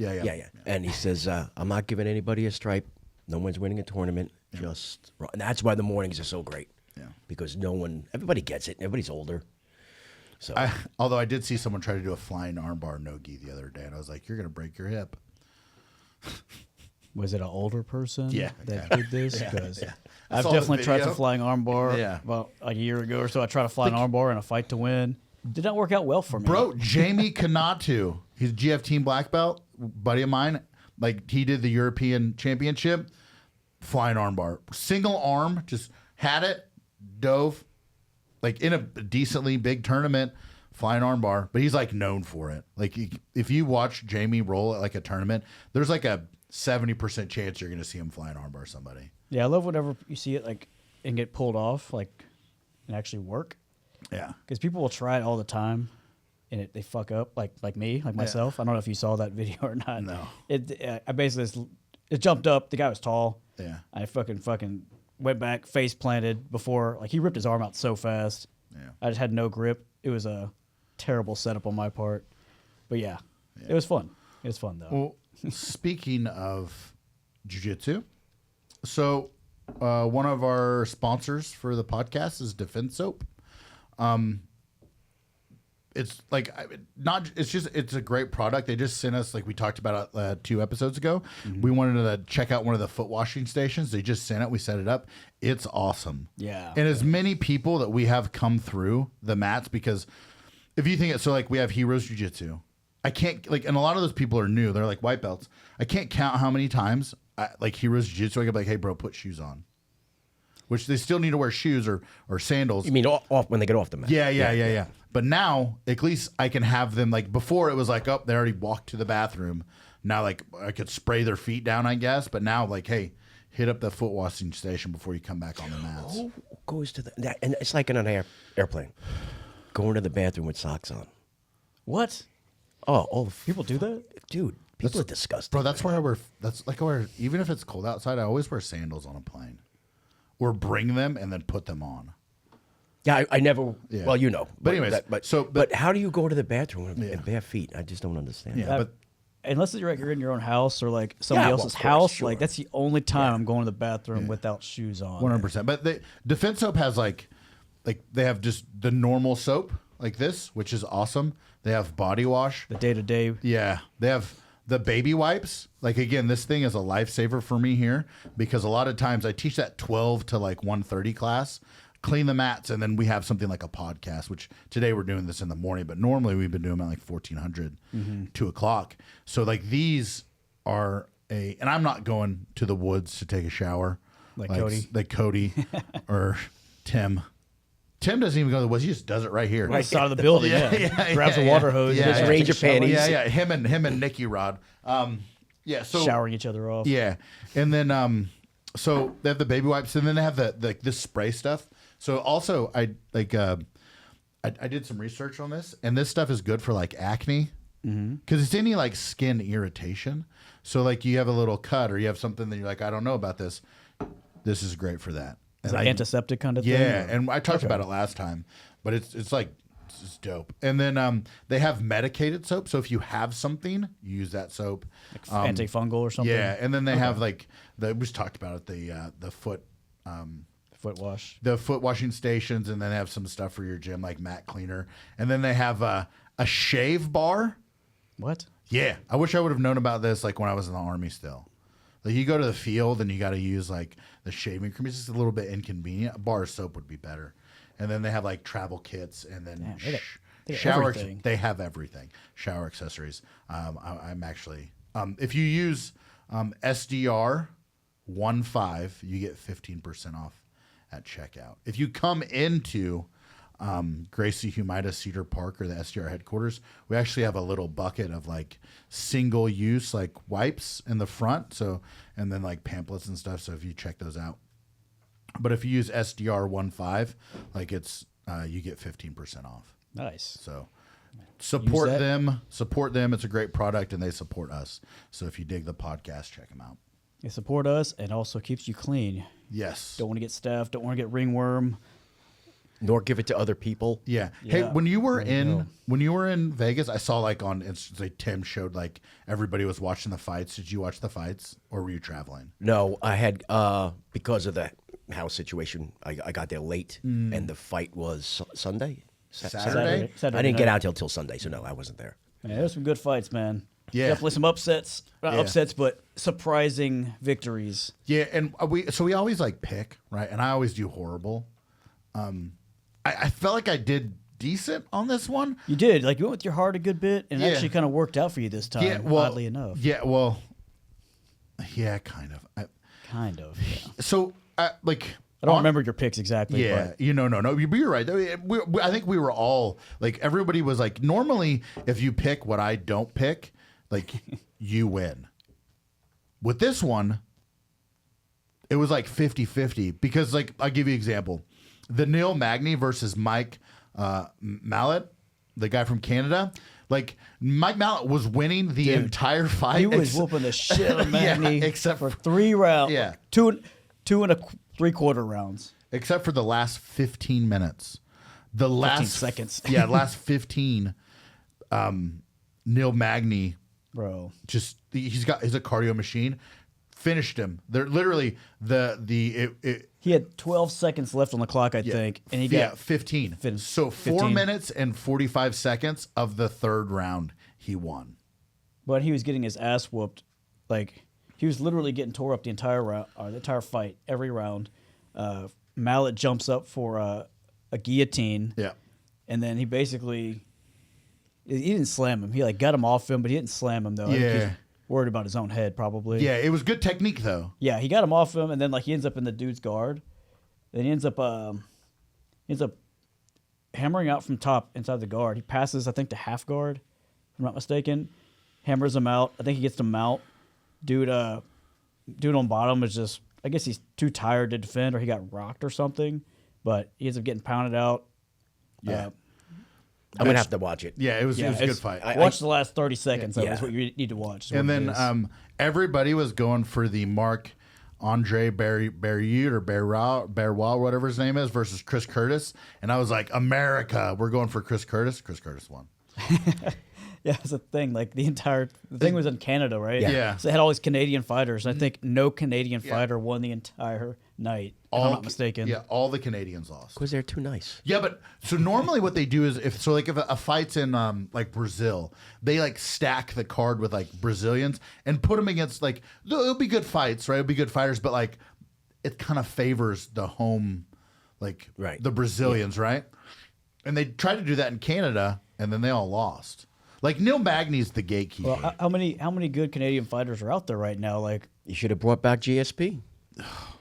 And he says, I'm not giving anybody a stripe. No one's winning a tournament. Just, and that's why the mornings are so great. Yeah. Because everybody gets it. Everybody's older. So, Although I did see someone try to do a flying armbar no-gi the other day, and I was like, you're going to break your hip. Was it an older person Yeah. that did this? Because I I've saw the definitely tried video. to flying armbar about a year ago or so. I tried to fly an armbar in a fight to win. Did not work out well for me. Bro, Jamie Kanatu, he's a GF team black belt, buddy of mine. Like, he did the European Championship, flying armbar. Single arm, just had it, dove, like in a decently big tournament, flying armbar. But he's like known for it. Like, if you watch Jamie roll at like a tournament, there's like a 70% chance you're going to see him flying armbar somebody. Yeah, I love whenever you see it like and get pulled off, like and actually work. Yeah. Because people will try it all the time, and they fuck up, like me, like myself. I don't know if you saw that video or not. No. I basically it jumped up. The guy was tall. Yeah. I fucking went back, face planted before, like he ripped his arm out so fast. Yeah. I just had no grip. It was a terrible setup on my part, but yeah. It was fun. It was fun though. Well, speaking of jiu-jitsu, so one of our sponsors for the podcast is Defense Soap. It's like it's a great product. They just sent us, like we talked about 2 episodes ago. Mm-hmm. We wanted to check out one of the foot washing stations. They just sent it. We set it up. It's awesome. Yeah. And as many people that we have come through the mats, because if you think it, so like we have Heroes Jiu-Jitsu. I can't and a lot of those people are new. They're like white belts. I can't count how many times like Heroes Jiu-Jitsu. I can be like, hey bro, put shoes on. Which they still need to wear shoes or sandals. You mean off when they get off the mat? Yeah. But now, at least I can have them, like, before it was like, oh, they already walked to the bathroom. Now, like, I could spray their feet down, I guess. But now, like, hey, hit up the foot washing station before you come back on the mats. Who goes to that? And it's like in an airplane. Going to the bathroom with socks on. What? Oh, People do that? dude. People are disgusting. Bro, that's why I wear, even if it's cold outside, I always wear sandals on a plane. Or bring them and then put them on. Yeah, I never. Yeah. Well, you know. But anyways, but how do you go to the bathroom in bare feet? I just don't understand. Yeah, but unless you're in your own house or like somebody else's of course, house, sure. like that's the only time I'm going to the bathroom without shoes on. 100%. But Defense Soap has like they have just the normal soap like this, which is awesome. They have body wash. The day-to-day. Yeah, they have the baby wipes. Like, again, this thing is a lifesaver for me here because a lot of times I teach that 12 to like 1:30 class, clean the mats, and then we have something like a podcast, which today we're doing this in the morning, but normally we've been doing them at like 1400, 2 o'clock. So like these are and I'm not going to the woods to take a shower. Like Cody. Like Cody or Tim. Tim doesn't even go to the woods. He just does it right here. Right side of the building, grabs a water hose. Yeah, and yeah. Ranger takes a shower. panties. Yeah. Him and Nicky Rod. So Showering each other off. yeah, and then so they have the baby wipes, and then they have this spray stuff. So also I did some research on this, and this stuff is good for like acne because it's any like skin irritation. So like you have a little cut or you have something that you're like, I don't know about this. This is great for that. It's like antiseptic kind of thing? Yeah, or- and I talked about it last time, but it's like it's dope. And then they have medicated soap, so if you have something, you use that soap. Like antifungal or something? Yeah, and then they have like we just talked about it, the foot Foot wash. the foot washing stations, and then they have some stuff for your gym like mat cleaner, and then they have a shave bar. What? Yeah, I wish I would have known about this like when I was in the Army still. Like you go to the field and you got to use like the shaving cream. It's just a little bit inconvenient. A bar of soap would be better. And then they have like travel kits and then everything. They have everything. Shower accessories. I'm actually if you use SDR 15, you get 15% off at checkout. If you come into Gracie Humaida Cedar Park or the SDR headquarters, we actually have a little bucket of like single use like wipes in the front. So, and then like pamphlets and stuff. So if you check those out, but if you use SDR 15, like it's, you get 15% off. Nice. So support them. It's a great product and they support us. So if you dig the podcast, check them out. They support us and also keeps you clean. Yes. Don't want to get staph. Don't want to get ringworm. Nor give it to other people. Yeah. Yeah. Hey, when you were There you in Vegas, I saw like on like Tim showed like everybody was watching the fights. Did you watch the fights or were you traveling? No, I had because of the house situation. I got there late, and the fight was Sunday. Saturday? I didn't get night. out till Sunday, so no, I wasn't there. Man, there's some good fights, man. Yeah. Definitely some upsets. Not Yeah. upsets, but surprising victories. Yeah, and we always like pick, right? And I always do horrible. I felt like I did decent on this one. You did. Like, you went with your heart a good bit, and it Yeah. actually kind of worked out for you this time, Yeah, well, oddly enough. Yeah, well, yeah, kind of. Kind of, yeah. So, like, I don't remember your picks exactly. Yeah, But no. You're right. I think we were all like, everybody was like, normally if you pick what I don't pick, like, you win. With this one, it was like 50-50 because, like, I'll give you an example. The Neil Magny versus Mike Mallet, the guy from Canada. Like, Mike Mallet was winning the entire fight. he was whooping the shit out of Magny except for 3 rounds. Yeah. Two and a 3/4 rounds. Except for the last 15 minutes. The last 15 seconds. Yeah, last 15. Neil Magny, Bro. just he's a cardio machine. Finished him. They're literally He had 12 seconds left on the clock, I think, and he got 15. So 4 15. minutes and 45 seconds of the third round, he won. But he was getting his ass whooped. Like, he was literally getting tore up the entire round, or the entire fight, every round. Mallet jumps up for a guillotine. Yeah. And then he basically, he didn't slam him. He like got him off him, but he didn't slam him though. I think Yeah. he's worried about his own head probably. Yeah, it was good technique though. Yeah, he got him off him, and then like he ends up in the dude's guard. Then he ends up hammering out from top inside the guard. He passes, I think, to half guard, if I'm not mistaken. Hammers him out. I think he gets to mount. Dude on bottom is just, I guess he's too tired to defend, or he got rocked or something. But he ends up getting pounded out. Yeah. I'm gonna have to watch it. Yeah, it was a good it's- fight. Watch the last 30 seconds. Yeah. That's what you need to watch. is And what it then is. everybody was going for the Andre Barriute or Barrois, whatever his name is, versus Chris Curtis. And I was like, America, we're going for Chris Curtis. Chris Curtis won. Yeah, it's a thing. Like the thing was in Canada, right? Yeah. So they had all these Canadian fighters. And I think no Canadian fighter won the entire night. If I'm not mistaken. Yeah, all the Canadians lost. Because they're too nice. Yeah, but so normally what they do is if a fight's in like Brazil, they like stack the card with like Brazilians and put them against like it'll be good fights, right? It'll be good fighters, but like it kind of favors the home, like Right. the Brazilians, right? And they tried to do that in Canada, and then they all lost. Like Neil Magny's the gatekeeper. Well, how many good Canadian fighters are out there right now? Like, You should have brought back GSP.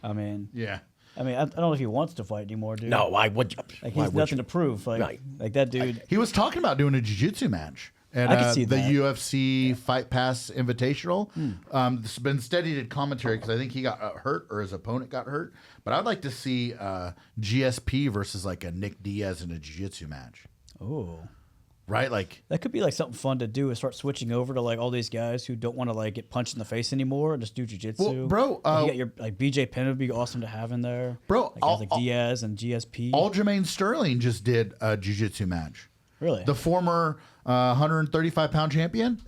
I mean, yeah. I don't know if he wants to fight anymore, dude. No, why would you? Like, he why has would nothing you? to prove. Like, Right. like that dude. He was talking about doing a jiu-jitsu match at I can see the that. UFC Fight Pass Invitational. It's been steady did commentary because I think he got hurt or his opponent got hurt. But I'd like to see GSP versus like a Nick Diaz in a jiu-jitsu match. Oh, Right? Like, that could be like something fun to do. Is start switching over to like all these guys who don't want to like get punched in the face anymore and just do jujitsu. Well, bro, like, you got your like BJ Penn would be awesome to have in there. Bro, like, guys like Diaz and GSP. Aljamain Sterling just did a jiu-jitsu match. Really? The former 135-pound champion.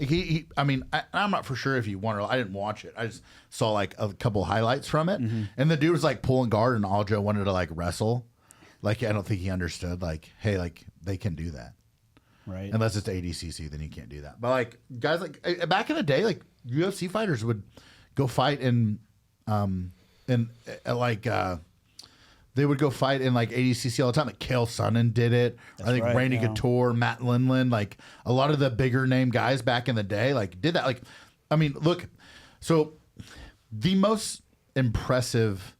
I'm not for sure if he won or I didn't watch it. I just saw like a couple highlights from it. And the dude was like pulling guard, and Aljo wanted to like wrestle. Like, I don't think he understood. Like, hey, like they can do that. Right. Unless it's ADCC, then you can't do that. But like guys, like back in the day, like UFC fighters would go fight in like the they would go fight in like ADCC all the time. Like Chael Sonnen did it. I think right, Randy Couture, Matt Lindland, like a lot of the bigger name guys back in the day, like did that. Like, I mean, look, so the most impressive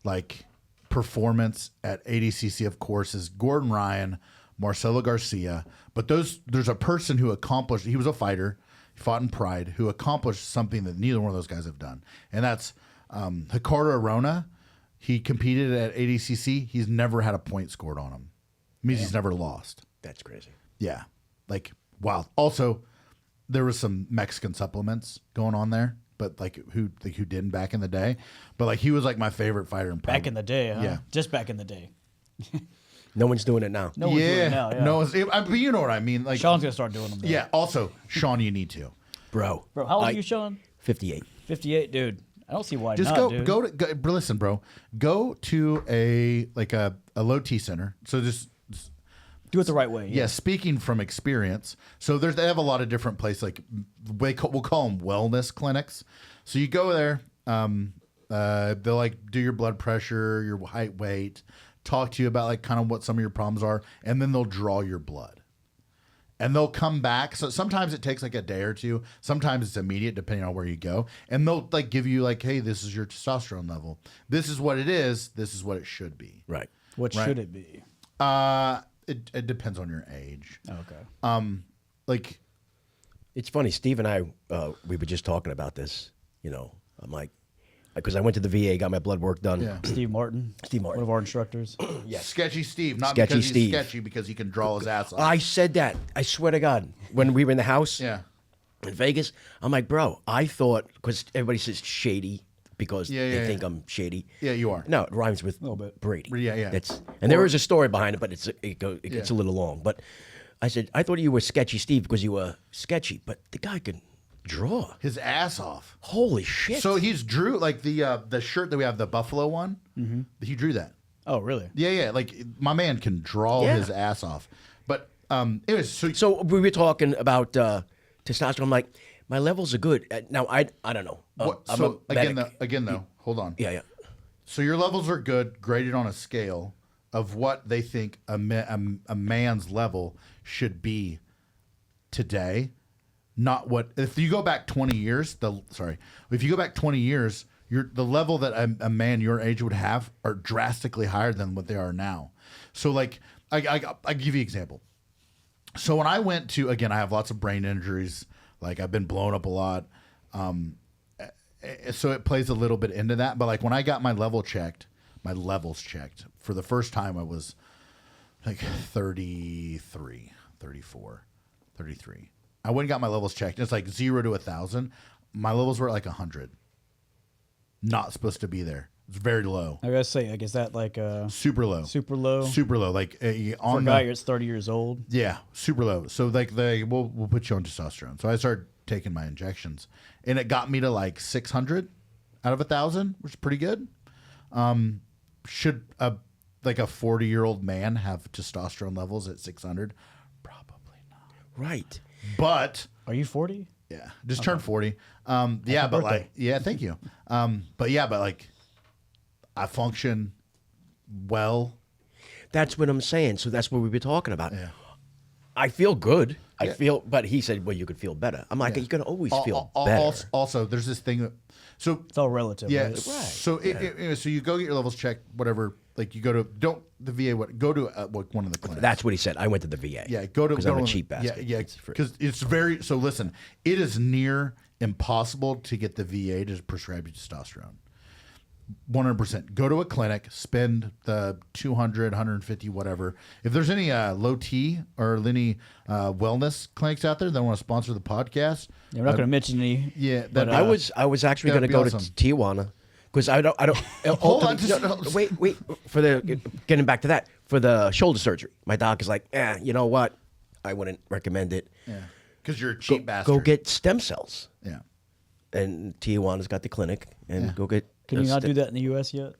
like performance at ADCC, of course, is Gordon Ryan, Marcelo Garcia. But there's a person who accomplished. He was a fighter, he fought in Pride, who accomplished something that neither one of those guys have done, and that's Hikaru Arona. He competed at ADCC. He's never had a point scored on him. It means he's never lost. That's crazy. Yeah. Like, wow. Also, there was some Mexican supplements going on there, but like who didn't back in the day. But like he was like my favorite fighter in Back in the day, huh? Yeah. Just back in the day. No one's doing it now. No one's doing it now. Yeah. No, but you know what I mean. Like Sean's gonna start doing them. Though. Yeah. Also, Sean, you need to. Bro, Bro, how old are you, Sean? 58. 58, dude. I don't see why Just not, dude. go, listen, bro. Go to a low T center. So just do it the right way. Yeah, speaking from experience. So they have a lot of different places. Like we'll call them wellness clinics. So you go there. They'll like do your blood pressure, your height, weight, talk to you about like kind of what some of your problems are, and then they'll draw your blood. And they'll come back. So sometimes it takes like a day or two. Sometimes it's immediate, depending on where you go. And they'll like give you like, hey, this is your testosterone level. This is what it is. This is what it should be. Right. What should it be? It depends on your age. Okay. Like, it's funny. Steve and I, we were just talking about this. You know, I'm like, because I went to the VA, got my blood work done. Yeah. Steve Martin. One of our instructors. Yes. Sketchy Steve, not Sketchy because Steve. he's sketchy, because he can draw his ass off. I said that. I swear to God. When we were in the house Yeah. in Vegas, I'm like, bro, I thought, because everybody says shady because they think I'm shady. Yeah, you are. No, it rhymes with bit. Brady. Yeah. And there is a story behind it, but it gets a little long. But I said, I thought you were Sketchy Steve because you were sketchy, but the guy could draw His ass off. Holy shit. So he's drew like the shirt that we have, the buffalo one. Mm-hmm. He drew that. Oh, really? Yeah. Like my man can draw his ass off. But anyways, so we were talking about testosterone. I'm like, my levels are good. Now I don't know. I'm so a medic. again though, hold on. Yeah. So your levels are good, graded on a scale of what they think a man's level should be today. Not what if you go back 20 years. If you go back 20 years, the level that a man your age would have are drastically higher than what they are now. So like I give you an example. So when I went to, again, I have lots of brain injuries. Like I've been blown up a lot. So it plays a little bit into that. But like when I got my levels checked for the first time, I was like 33, 34, 33. I went and got my levels checked. It's like 0 to 1,000. My levels were at like 100. Not supposed to be there. It's very low. I gotta say, like, is that like super low? Super low. Super low. Like For a guy that's 30 years old. Yeah, super low. So like we'll put you on testosterone. So I started taking my injections, and it got me to like 600 out of 1,000, which is pretty good. Should a 40-year-old man have testosterone levels at 600? Probably not. Right. But Are you 40? yeah, just turned 40. Yeah, but birthday. like, yeah, thank you. But like, I function well. That's what I'm saying. So that's what we were talking about. Yeah. I feel good. I feel, but he said, well, you could feel better. I'm like, you can always feel better. Also, there's this thing that, so It's all relative. yeah, Right? so so you go get your levels checked, whatever. Like you go to the VA, go to one of the clinics. That's what he said. I went to the VA. Yeah, go to because I'm a one- cheap bastard. Yeah, because it's very. So listen, it is near impossible to get the VA to prescribe you testosterone. 100%. Go to a clinic, spend the 200, 150, whatever. If there's any low T or any wellness clinics out there that want to sponsor the podcast, Yeah, we're not going to mention any. yeah, but, that I was actually going to that'd go be awesome. to Tijuana because I don't. Hold on, wait. For the getting back to that for the shoulder surgery, my doc is like, you know what? I wouldn't recommend it. Yeah, because you're a cheap bastard. Go get stem cells. Yeah. And Tijuana's got the clinic, and go get. Can you not do that in the U.S. yet?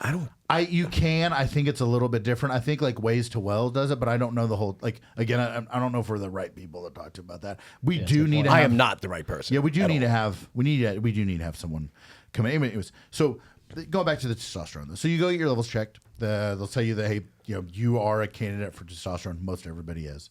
I don't. You can. I think it's a little bit different. I think like Ways to Well does it, but I don't know the whole. Like again, I don't know if we're the right people to talk to about that. We do need. To I have, am not the right person. Yeah, we do at need all. to have. We do need to have someone come in. Anyways, so go back to the testosterone. Though. So you go get your levels checked. They'll tell you that, hey, you are a candidate for testosterone. Most everybody is.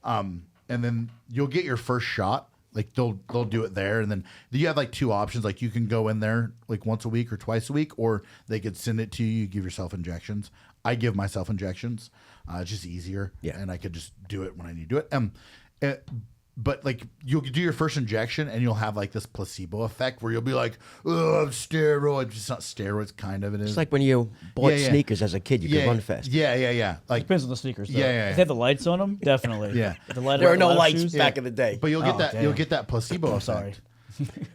And then you'll get your first shot. Like they'll do it there, and then you have like two options. Like you can go in there like once a week or twice a week, or they could send it to you. You give yourself injections. I give myself injections. It's just easier, and I could just do it when I need to do it. But like you'll do your first injection, and you'll have like this placebo effect where you'll be like, "Oh, steroids." It's not steroids, kind of. It is. It's like when you bought sneakers as a kid, you could run fast. Yeah. Like depends on the sneakers. Though. Yeah. If they have the lights on them, definitely. Yeah. There were no lights back in the day. But you'll get that. damn. You'll get that placebo effect. Sorry.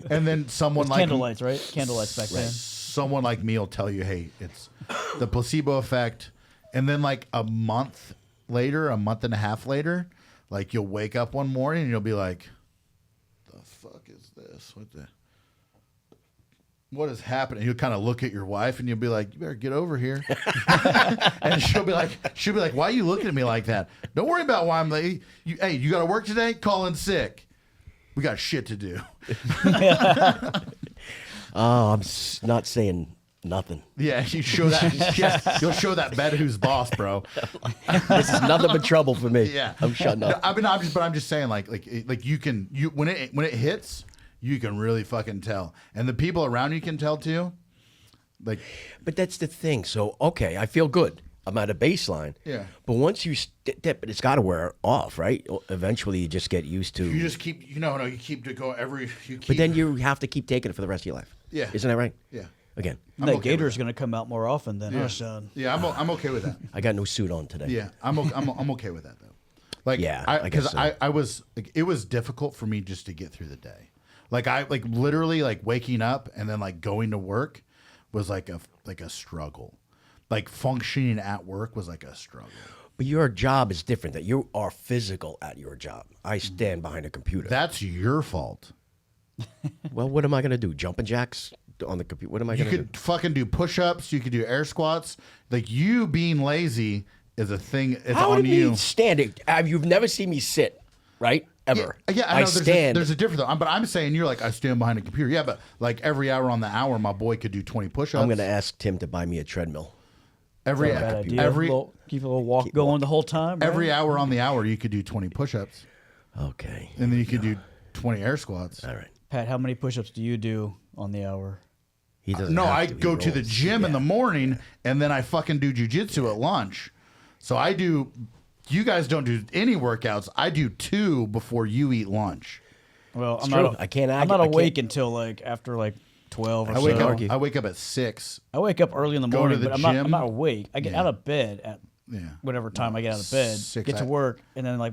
And then someone like Candle lights, right? Candle lights back then. Someone like me will tell you, hey, it's the placebo effect. And then like a month and a half later, like you'll wake up one morning and you'll be like, the fuck is this? What is happening? You'll kind of look at your wife and you'll be like, you better get over here. And she'll be like, why are you looking at me like that? Don't worry about why I'm late. Hey, you got to work today? Call in sick. We got shit to do. Oh, I'm not saying nothing. Yeah, you show that. Yeah, you'll show that bed who's boss, bro. This is nothing but trouble for me. Yeah, I'm shutting up. I'm just saying, like when it hits, you can really fucking tell, and the people around you can tell too. Like, but that's the thing. So okay, I feel good. I'm at a baseline. Yeah. But once you dip, it's got to wear off, right? Eventually, you just get used to. you just keep, you keep to go But then you have to keep taking it for the rest of your life. Yeah. Isn't that right? Yeah. Again. That okay Gator's going to come out more often than us, Sean. Yeah, I'm okay with that. I got no suit on today. Yeah, I'm okay with that though. Like, Yeah, I guess because so. I was like, it was difficult for me just to get through the day. Like I literally like waking up and then like going to work was like a struggle. Like functioning at work was like a struggle. But your job is different. That you are physical at your job. I stand behind a computer. That's your fault. Well, what am I going to do? Jumping jacks on the computer? What am I You going to do? could fucking do push-ups. You could do air squats. Like you being lazy is a thing. It's How on would you. me standing? You've never seen me sit, right? Ever. Yeah, I I know. stand. There's a difference, though. But I'm saying you're like I stand behind a computer. Yeah, but like every hour on the hour, my boy could do 20 push-ups. I'm going to ask Tim to buy me a treadmill. every Bad idea. every Keep a little walk going the whole time. Right? every hour on the hour, you could do 20 push-ups, Okay. and then you could do 20 air squats. All right. Pat, how many push-ups do you do on the hour? He doesn't. No, have I to. He go to the rolls. gym in Yeah. the morning, and then I fucking do jujitsu at lunch. So I do. You guys don't do any workouts. I do 2 before you eat lunch. Well, I'm true. not. I can't I'm argue- not I can't- awake until like after like 12 or I wake so. up. I wake up at 6. I wake up early in the Go to morning, the but I'm gym. not awake. I get out of bed at whatever time I get out of bed, 6, get to work, and then like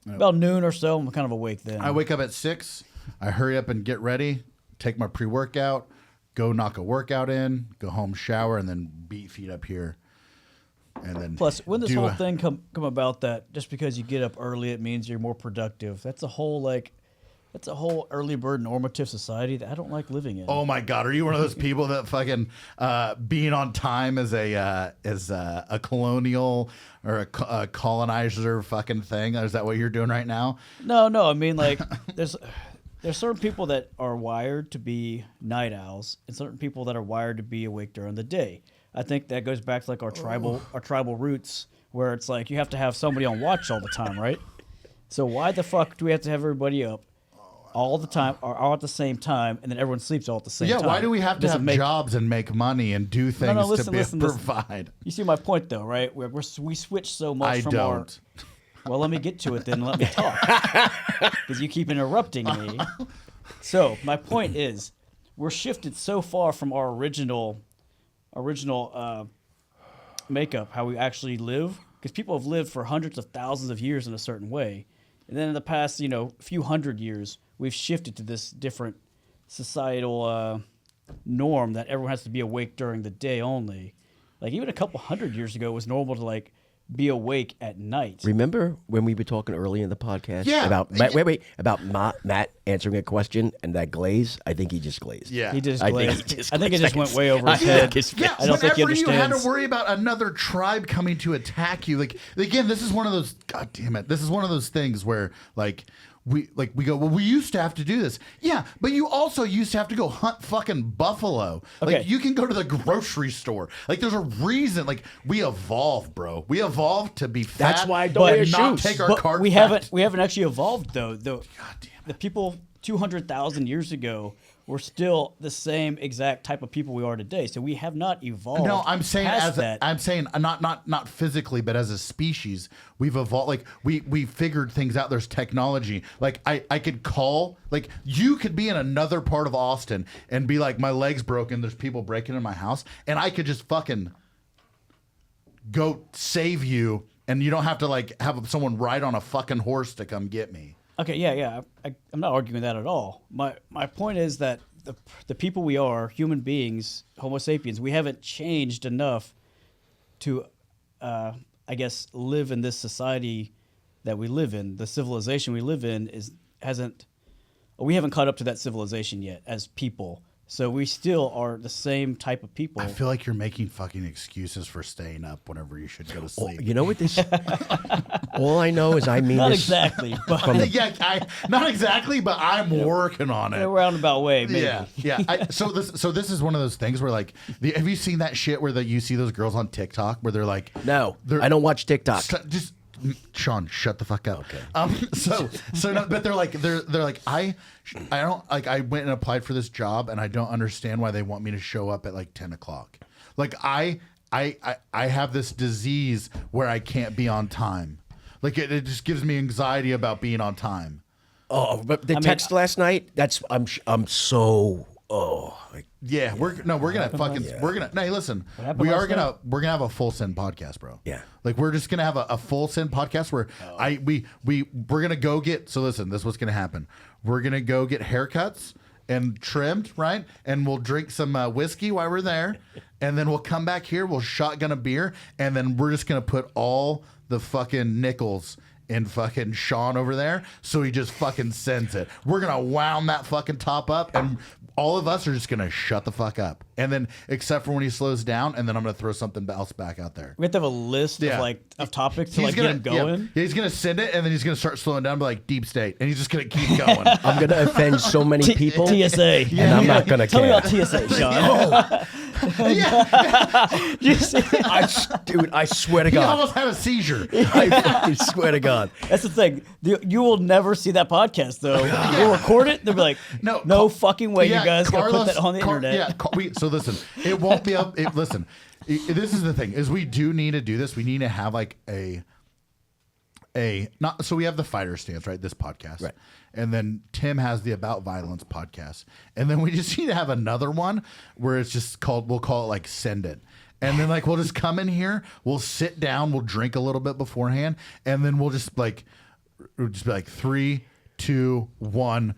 about noon or so, I'm kind of awake then. I wake up at 6. I hurry up and get ready. Take my pre-workout. Go knock a workout in. Go home, shower, and then beat feet up here. And then Plus, when this do whole a- thing come about that just because you get up early, it means you're more productive. That's a whole early bird normative society that I don't like living in. Oh my God! Are you one of those people that fucking being on time as a colonial or a colonizer fucking thing? Is that what you're doing right now? No. I mean, like, there's certain people that are wired to be night owls, and certain people that are wired to be awake during the day. I think that goes back to like our tribal roots, where it's like you have to have somebody on watch all the time, right? So why the fuck do we have to have everybody up all the time, or all at the same time, and then everyone sleeps all at the same time? Yeah. Why do we have to Doesn't have jobs and make money and do things listen. provide? You see my point, though, right? We switch so much I from don't. Well, let me get to it then. And let me talk, because you keep interrupting me. So my point is, we're shifted so far from our original makeup, how we actually live, because people have lived for hundreds of thousands of years in a certain way, and then in the past, few hundred years, we've shifted to this different societal norm that everyone has to be awake during the day only. Like even a couple hundred years ago, it was normal to like be awake at night. Remember when we were talking early in the podcast Yeah. about about Matt answering a question and that glaze? I think he just glazed. Yeah. He just I think glazed. he just I think it glazed. just went way over his I head. think his face- Yeah, I don't think he whenever you had to understands. worry about another tribe coming to attack you, like again, this is one of those. God damn it! This is one of those things where like we go, well, we used to have to do this. Yeah, but you also used to have to go hunt fucking buffalo. Okay. Like, you can go to the grocery store. Like, there's a reason. Like, we evolved, bro. We evolved to be fat. That's why I don't wear and not shoes. take our But cart we back. haven't actually evolved though. God damn it. The people 200,000 years ago were still the same exact type of people we are today. So we have not evolved. No, I'm saying past that. I'm saying not physically, but as a species, we've evolved. Like, we figured things out. There's technology. Like, I could call, like, you could be in another part of Austin and be like, my leg's broken. There's people breaking in my house, and I could just fucking go save you, and you don't have to like have someone ride on a fucking horse to come get me. Okay, yeah. I'm not arguing that at all. My point is that the people we are, human beings, Homo sapiens, we haven't changed enough to, I guess, live in this society that we live in. The civilization we live in we haven't caught up to that civilization yet as people. So we still are the same type of people. I feel like you're making fucking excuses for staying up whenever you should go to sleep. You know what this? All I know is I mean Not this. exactly, but Not exactly, but I'm working on in it. a roundabout way, maybe. Yeah. So this is one of those things where, like, have you seen that shit where you see those girls on TikTok where they're like, No, they're, I don't watch TikTok. just Sean, shut the fuck up. Okay. So no, but they're like I don't like, I went and applied for this job and I don't understand why they want me to show up at like 10 o'clock. Like, I have this disease where I can't be on time. Like, it just gives me anxiety about being on time. Oh, but the text last night. I'm so. Like, Yeah, we're gonna hey, listen, we're gonna have a full send podcast, bro. Yeah. Like, we're just gonna have a full send podcast where we're gonna go get, so listen, this is what's gonna happen. We're gonna go get haircuts and trimmed, right? And we'll drink some whiskey while we're there, and then we'll come back here, we'll shotgun a beer, and then we're just gonna put all the fucking nickels in fucking Sean over there, so he just fucking sends it. We're gonna wound that fucking top up, and all of us are just gonna shut the fuck up. And then, except for when he slows down, and then I'm gonna throw something else back out there. We have to have a list of topics to get him going. Yeah, he's gonna send it, and then he's gonna start slowing down, be like, deep state, and he's just gonna keep going. I'm gonna offend so many people. TSA, and I'm not gonna tell care. me about TSA, Sean. Dude, I swear to He God, almost had a seizure. I fucking swear to God. That's the thing. You will never see that podcast though. We'll record it. They'll be like, no fucking way, you guys gonna put that on the internet. Yeah, so listen, it won't be up. Listen, this is the thing: is we do need to do this. We need to have like so we have the fighter stance, right? This podcast, right? And then Tim has the About Violence podcast, and then we just need to have another one where it's just called. We'll call it like Send It. And then, like, we'll just come in here, we'll sit down, we'll drink a little bit beforehand, and then we'll just be like 3, 2, 1,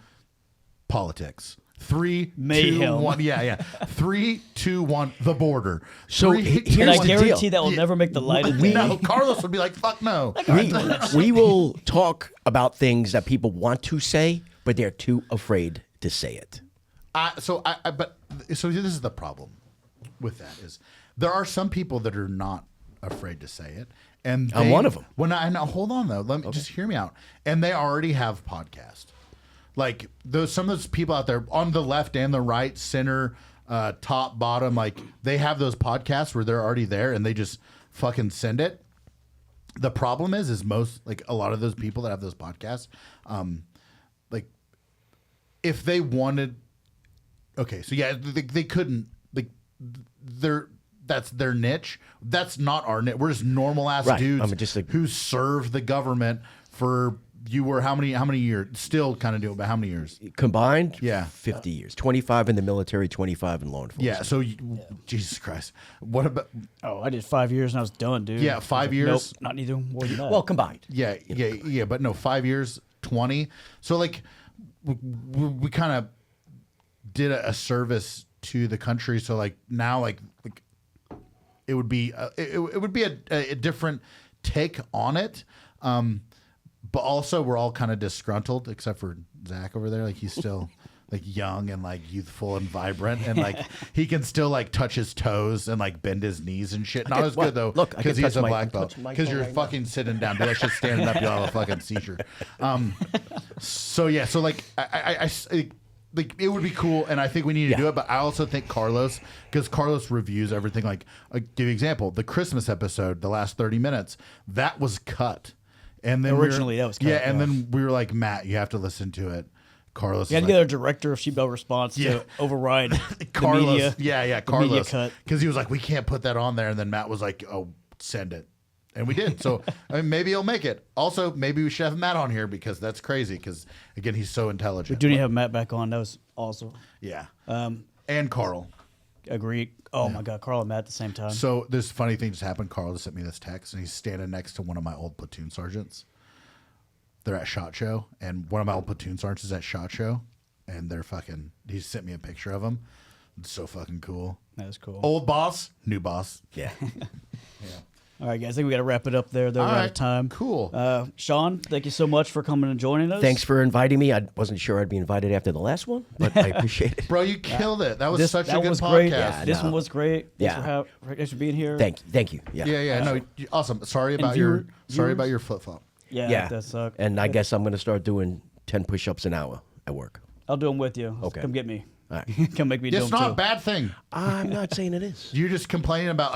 politics. 3, Mayhem. 2, 1, yeah. 3, 2, 1, the border. So And here's I the guarantee deal. that will never make the light of day. No, Carlos would be like, fuck no. We will talk about things that people want to say, but they're too afraid to say it. So this is the problem with that is there are some people that are not afraid to say it, and I'm one of them. Hold on though, let me just hear me out. And they already have podcasts. Like some of those people out there on the left and the right, center, top, bottom, like they have those podcasts where they're already there and they just fucking send it. The problem is most, like, a lot of those people that have those podcasts, like, if they wanted, okay, so yeah, they couldn't, like, that's their niche. That's not our niche. We're just normal ass dudes who serve the government for. You were how many years? Still kind of do it, but how many years? Combined? Yeah. 50 years. 25 in the military, 25 in law enforcement. Yeah, so Jesus Christ. What about I did 5 years and I was done, dude. Yeah, 5 years. Nope, not needing more than that. Well, combined. Yeah, but no, 5 years, 20. So like we kind of did a service to the country, so like now like it would be a different take on it. But also, we're all kind of disgruntled, except for Zach over there. Like, he's still like young and like youthful and vibrant, and like he can still like touch his toes and like bend his knees and shit. Not as good though, because he's a black belt. Because you're fucking sitting down. Do that shit standing up, you'll have a fucking seizure. So yeah, so like like it would be cool, and I think we need to do it. But I also think Carlos, because Carlos reviews everything. Like, give you an example, the Christmas episode, the last 30 minutes, that was cut, and then Originally, that was cut, and yeah. then we were like, Matt, you have to listen to it. Carlos, You had to get a director of Sheepdog Response to override Carlos, the media. yeah, the media Carlos, cut. because he was like, we can't put that on there, and then Matt was like, oh, send it. And we did. So I mean, maybe he'll make it. Also, maybe we should have Matt on here because that's crazy. Because again, he's so intelligent. We do need to have Matt back on. That was awesome. Yeah. And Carl. Agreed. Oh my God, Carl and Matt at the same time. So this funny thing just happened. Carl just sent me this text, and he's standing next to one of my old platoon sergeants. They're at SHOT Show, and one of my old platoon sergeants is at SHOT Show, and they're fucking. He sent me a picture of him. It's so fucking cool. That was cool. Old boss, new boss. Yeah. All right, guys. I think we got to wrap it up there. They're All out right, of time. cool. Sean, thank you so much for coming and joining us. Thanks for inviting me. I wasn't sure I'd be invited after the last one, but I appreciate it. Bro, you killed it. That was such a good was podcast. great. Yeah, This no. one was great. Yeah. Thanks for being here. Thank you. Yeah. Yeah. No, awesome. Sorry about viewers- your flip flop. Yeah, Yeah. that sucked. And I guess I'm going to start doing 10 push-ups an hour at work. I'll do them with you. Okay. Come get me. All right. Come make me do It's them not too. a bad thing. I'm not saying it is. You're just complaining about.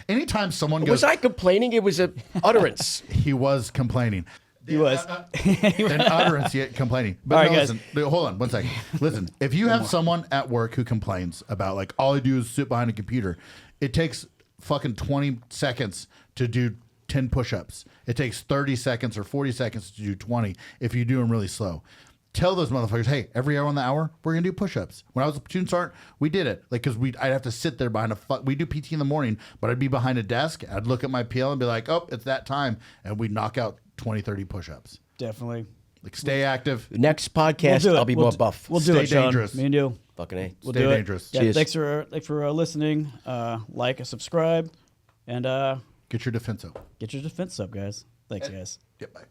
Anytime someone goes, Was I complaining? It was an utterance. he was complaining. He was. An utterance yet complaining. But All right, no, guys. listen. Hold on one second. Listen, if you have someone at work who complains about like all I do is sit behind a computer, it takes fucking 20 seconds to do 10 push-ups. It takes 30 seconds or 40 seconds to do 20 if you do them really slow. Tell those motherfuckers, hey, every hour on the hour, we're gonna do push-ups. When I was a platoon sergeant, we did it. Like, cause I'd have to sit there behind we do PT in the morning, but I'd be behind a desk. I'd look at my PL and be like, oh, it's that time. And we'd knock out 20, 30 push-ups. Definitely. Like, stay active. Next podcast, We'll do it. I'll be more buff. We'll do Stay it, Sean. dangerous. Me and you. Fucking A. We'll Stay do it. dangerous. Yeah, Cheers. thanks for listening. Like and subscribe, and Get your defense up. get your defense up, guys. Thanks, guys. Yep, bye.